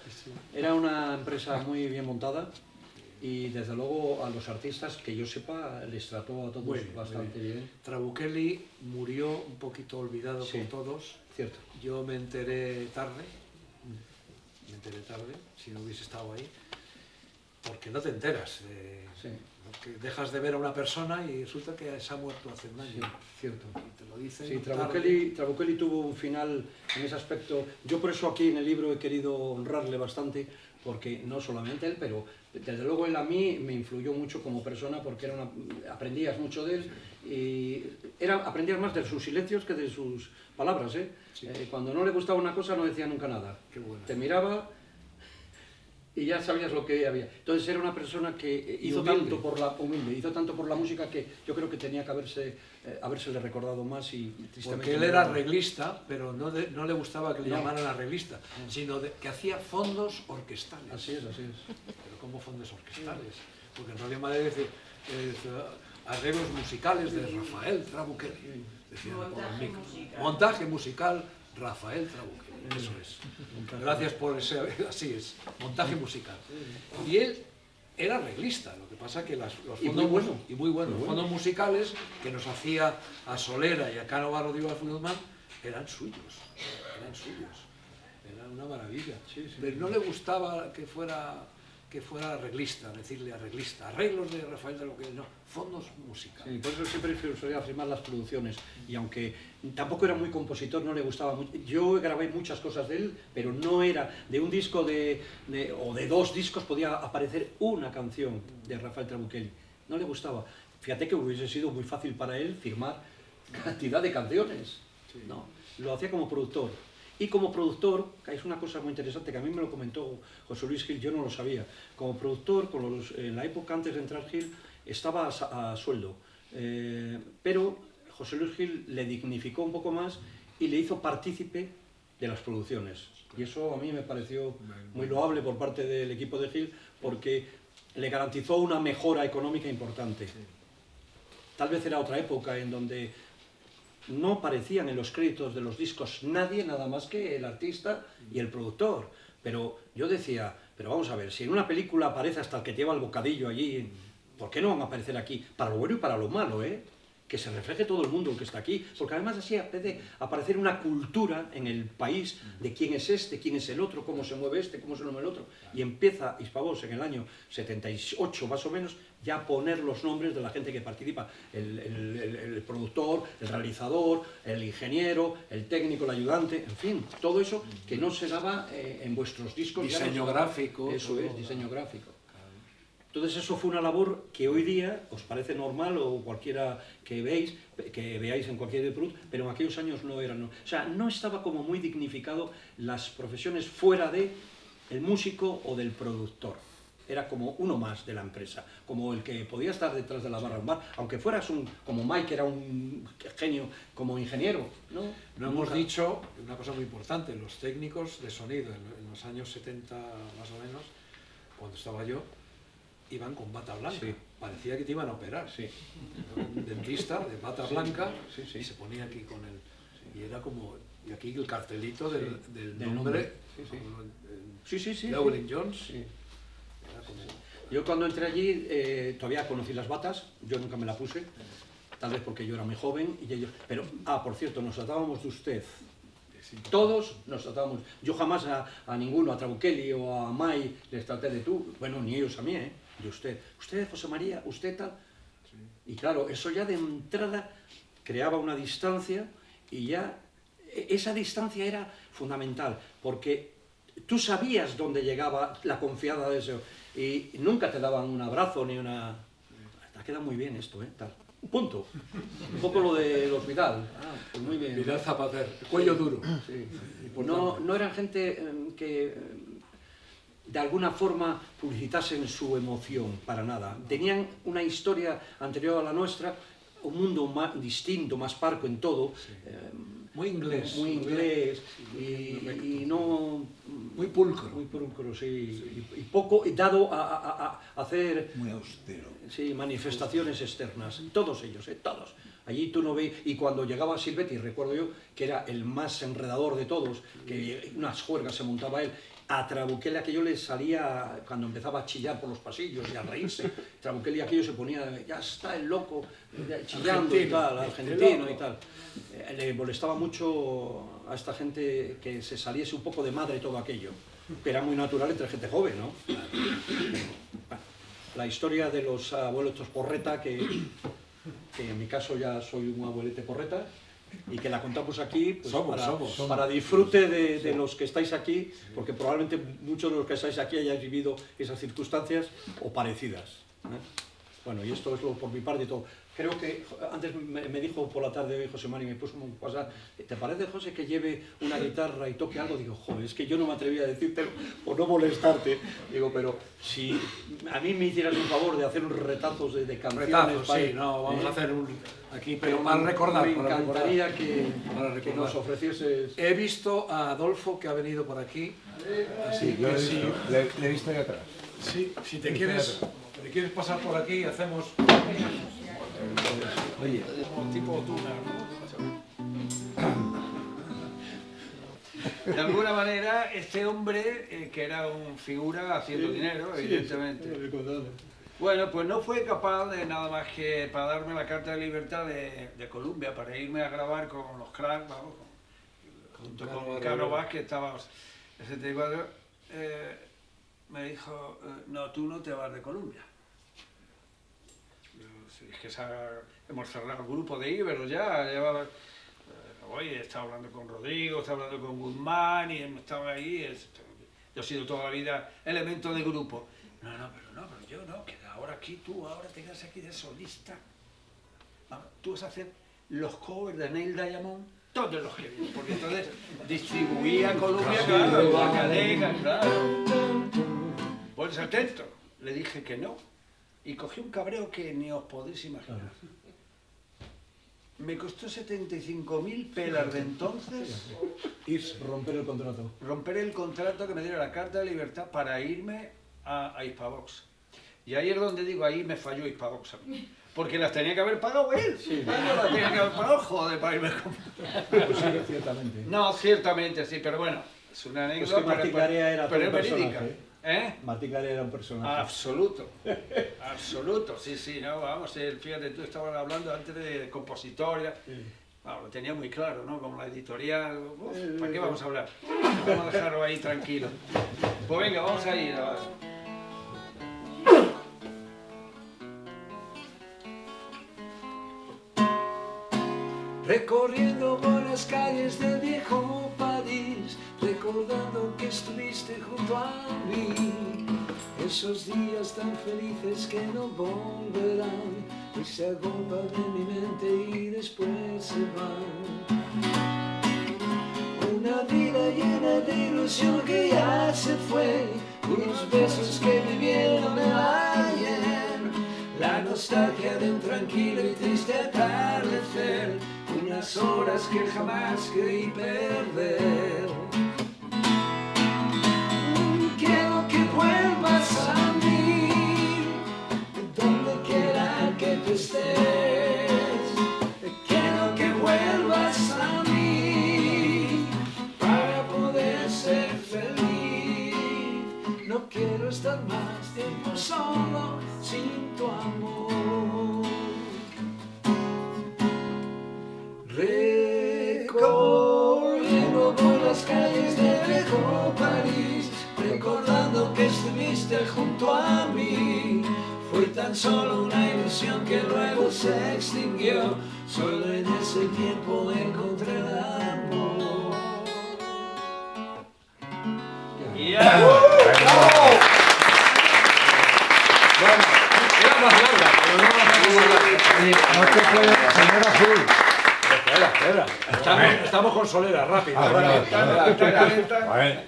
Era una empresa muy bien montada y desde luego a los artistas, que yo sepa, les trató a todos Muy bien, bastante muy bien. Trabuchelli murió un poquito olvidado Sí. por todos. Cierto. Yo me enteré tarde, si no hubiese estado ahí, porque no te enteras. Sí. Que dejas de ver a una persona y resulta que se ha muerto hace un año. Sí, cierto. Y te lo dicen Sí, tarde. Trabuchelli tuvo un final en ese aspecto. Yo por eso aquí en el libro he querido honrarle bastante, porque no solamente él, pero desde luego él a mí me influyó mucho como persona, porque aprendías mucho de él y aprendías más de sus silencios que de sus palabras, ¿eh? Sí. Cuando no le gustaba una cosa no decía nunca nada. Qué bueno. Te miraba y ya sabías lo que había. Entonces era una persona que hizo humilde. tanto por la música, que yo creo que tenía que habérsele recordado más, y tristemente Porque él era arreglista, pero no le gustaba que le Ya. llamaran arreglista, sino que hacía fondos orquestales. Así es, así es. Pero ¿cómo fondos orquestales? Porque en Radio Madrid decía arreglos musicales de Rafael Trabuchelli. Decían por los micros. Montaje musical Rafael Trabuchelli. Eso es. Gracias por ese, así es, montaje musical. Y él era arreglista, lo que pasa que los Y fondos muy bueno. los fondos musicales que nos hacía a Solera y a Cánova Rodrigo de Guzmán eran suyos. Era una maravilla. Pero no le gustaba que fuera arreglista, decirle arreglista, arreglos de Rafael de lo que no, fondos musicales. Sí, por eso siempre solía firmar las producciones, y aunque tampoco era muy compositor, no le gustaba mucho. Yo grabé muchas cosas de él, pero no era de un disco o de dos discos podía aparecer una canción de Rafael Trabuchelli. No le gustaba. Fíjate que hubiese sido muy fácil para él firmar cantidad de canciones. Sí. No, lo hacía como productor. Y como productor, que es una cosa muy interesante que a mí me lo comentó José Luis Gil, yo no lo sabía. Como productor, en la época antes de entrar Gil, estaba a sueldo. Pero José Luis Gil le dignificó un poco más y le hizo partícipe de las producciones. Y eso a mí me pareció muy loable por parte del equipo de Gil, porque le garantizó una mejora económica importante. Tal vez era otra época en donde no aparecían en los créditos de los discos nadie, nada más que el artista y el productor. Pero yo decía, pero vamos a ver, si en una película aparece hasta el que lleva el bocadillo allí, ¿por qué no van a aparecer aquí? Para lo bueno y para lo malo, ¿eh? Que se refleje todo el mundo el que está aquí, porque además así puede aparecer una cultura en el país de quién es este, quién es el otro, cómo se mueve este, cómo se mueve el otro, y empieza Hispavox en el año 78 más o menos ya a poner los nombres de la gente que participa, el productor, el realizador, el ingeniero, el técnico, el ayudante, en fin, todo eso que no se daba en vuestros discos. Diseño gráfico. Eso es, diseño gráfico. Entonces eso fue una labor que hoy día os parece normal o cualquiera que veáis en cualquier producto, pero en aquellos años no era. No. O sea, no estaba como muy dignificado las profesiones fuera de el músico o del productor. Era como uno más de la empresa, como el que podía estar detrás de la barra del bar, aunque fueras como Mike, que era un genio como ingeniero, ¿no? No hemos dicho una cosa muy importante, los técnicos de sonido en los años 70 más o menos, cuando estaba yo, iban con bata blanca, sí. Parecía que te iban a operar, Sí. Un dentista de bata blanca, sí, sí. y se ponía aquí con el... Y era como... Y aquí el cartelito del del nombre, sí, sí. como Sí. Llewellyn Jones. Sí. Era como... Yo cuando entré allí todavía conocí las batas, yo nunca me la puse, tal vez porque yo era muy joven y ellos... Pero, por cierto, nos tratábamos de usted. Todos nos tratábamos. Yo jamás a ninguno, a Trabuchelli o a Mai, les traté de tú. Bueno, ni ellos a mí, ¿eh? De usted. Usted, José María, usted tal. Sí. Y claro, eso ya de entrada creaba una distancia y ya esa distancia era fundamental, porque tú sabías dónde llegaba la confianza de eso y nunca te daban un abrazo ni una... Te ha quedado muy bien esto, ¿eh? Tal. Punto. Un poco lo de los Vidal. Pues muy bien. Vidal Zapater, cuello duro. Sí. No eran gente que de alguna forma publicitasen su emoción, para nada. Tenían una historia anterior a la nuestra, un mundo más distinto, más parco en todo. Sí. Muy inglés. Muy inglés y no... Muy pulcro. Muy pulcro, sí. Y poco dado a hacer... Muy austero. Sí, manifestaciones externas, todos ellos, todos. Allí tú no ves, y cuando llegaba Silvetti, recuerdo yo, que era el más enredador de todos, que unas juergas se montaba él, a Trabuchelli aquello le salía, cuando empezaba a chillar por los pasillos y a reírse, Trabuchelli aquello se ponía, ya está el loco, chillando argentino, y tal, argentino y tal. Le molestaba mucho a esta gente que se saliese un poco de madre todo aquello, pero era muy natural entre gente joven, ¿no? La historia de los abuelos porreta, que en mi caso ya soy un abuelete porreta, y que la contamos aquí pues, para disfrute de los que estáis aquí, porque probablemente muchos de los que estáis aquí hayáis vivido esas circunstancias o parecidas, ¿eh? Bueno, y esto es lo por mi parte y todo. Creo que antes me dijo por la tarde José Mari, me puso un WhatsApp, ¿te parece, José, que lleve una guitarra y toque algo? Digo, joder, es que yo no me atrevía a decírtelo por no molestarte. Digo, pero si a mí me hicieras un favor de hacer unos retazos de canciones... Retazos, sí, no, vamos a hacer un... Aquí, pero para recordar. Me encantaría que nos ofrecieses... He visto a Adolfo, que ha venido por aquí. Sí, yo le he visto ahí atrás. Sí, si te quieres pasar por aquí, hacemos... Oye, tipo túnel, ¿no? De alguna manera, este hombre, que era un figura haciendo dinero, evidentemente, bueno, pues no fue capaz de nada más que para darme la carta de libertad de Columbia, para irme a grabar con los Cracks, vamos, junto con Carlos Vázquez, estaba en 74, me dijo, no, tú no te vas de Columbia. Es que hemos cerrado el grupo de Ibero ya, oye, he estado hablando con Rodrigo, he estado hablando con Guzmán y hemos estado ahí, yo he sido toda la vida elemento de grupo. No, pero yo no, que ahora aquí tú, ahora te quedas aquí de solista. Tú vas a hacer los covers de Neil Diamond todos los que vienen, porque entonces distribuía Columbia, claro, la cadena, claro. Pues atento, le dije que no, y cogí un cabreo que ni os podéis imaginar. Me costó 75.000 pelas de entonces Romper el contrato. romper el contrato que me diera la carta de libertad para irme a Hispavox. Y ahí es donde digo, ahí me falló Hispavox a mí. Porque las tenía que haber pagado él. Sí. Yo las tenía que haber pagado, joder, para irme con... Pues sí, ciertamente. No, ciertamente sí, pero bueno, es una anécdota, que Martí Garea era pero es todo un verídica. personaje. ¿Eh? Martí Garea era un personaje. Absoluto, absoluto, sí, sí, no, vamos, fíjate, tú estabas hablando antes de compositor, bueno, lo tenía muy claro, ¿no? Como la editorial, ¿para qué vamos a hablar? Vamos a dejarlo ahí tranquilo. Pues venga, vamos a ir a... Recorriendo por las calles del viejo París, recordando que estuviste junto a mí. Esos días tan felices que no volverán y se agolpan en mi mente y después se van. Una vida llena de ilusión que ya se fue, unos besos que vivieron el ayer, la nostalgia de un tranquilo y triste atardecer, unas horas que jamás creí perder. Quiero que vuelvas a mí, donde quiera que tú estés. Quiero que vuelvas a mí, para poder ser feliz. No quiero estar más tiempo solo sin tu amor. Recorriendo por las calles de viejo París, recordando que estuviste junto a mí. Fue tan solo una ilusión que luego se extinguió, solo en ese tiempo encontré el amor. ¡Ya! Bueno, era más larga, pero no más larga. No te puede, señor Azul. Espera. Estamos con Solera, rápido. Ah, bueno, Canta. a ver,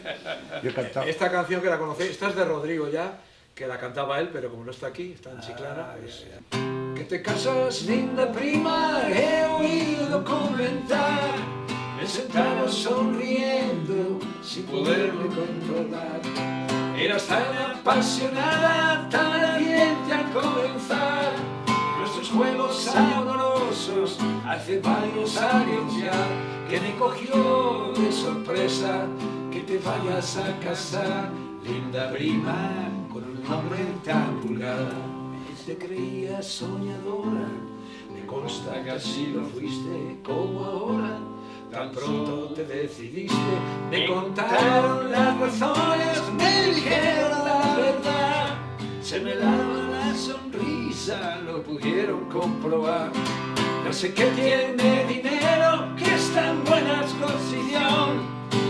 yo he cantado. Esta canción que la conocéis, esta es de Rodrigo ya, que la cantaba él, pero como no está aquí, está en Chiclana. Pues... Que te casas, linda prima, he oído comentar. Me sentaba sonriendo sin poderme controlar. Eras tan apasionada, tan ardiente al comenzar nuestros juegos amorosos hace varios años ya, que me cogió de sorpresa que te vayas a casar, linda prima, con un nombre tan vulgar. Te creías soñadora, me consta que así lo fuiste, como ahora tan pronto te decidiste. Me contaron las razones, me dijeron la verdad, se me lava la sonrisa, lo pudieron comprobar. No sé qué tiene dinero, que está en buena exposición,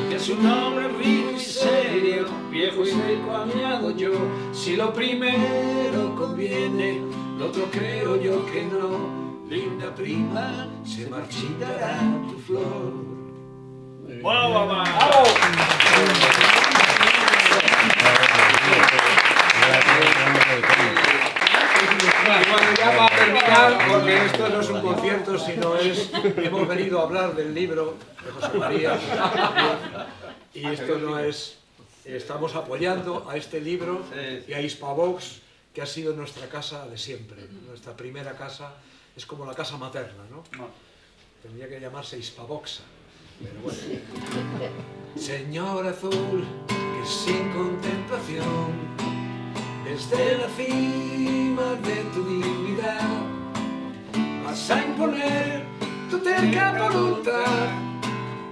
que es un hombre rico y serio, viejo y seco añado yo. Si lo primero conviene, lo otro creo yo que no. Linda prima, se marchitará tu flor. ¡Bueno, mamá! Bueno, ya para terminar, porque esto no es un concierto, sino hemos venido a hablar del libro de José María, y esto no es, estamos apoyando a este libro y a Hispavox, que ha sido nuestra casa de siempre, nuestra primera casa, es como la casa materna, ¿no? Tendría que llamarse Hispavoxa, pero bueno. Señor azul, que sin contemplación, desde la cima de tu dignidad, vas a imponer tu terca voluntad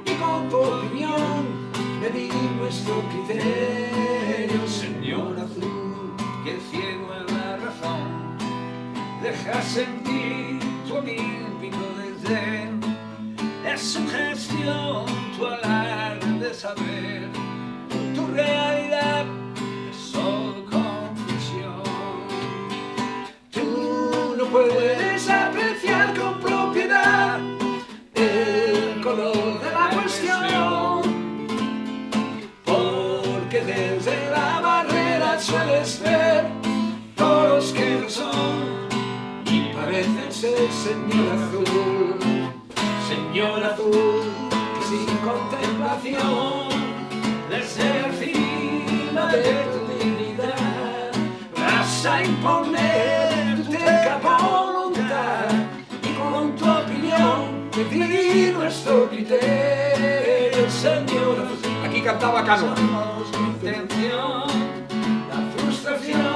y con tu opinión medir nuestro criterio. Señor azul, Que ciego es la razón, deja sentir tu olímpico desdén. Es sugestión tu alarde de saber, tu realidad es solo confusión. tú no puedes apreciar con propiedad el color el señor azul. Señor azul, que sin contemplación, desde encima de tu dignidad, vas a imponer tu terca voluntad y con tu opinión decidir nuestro criterio, señor azul. Aquí cantaba Cano. Somos la intención, la frustración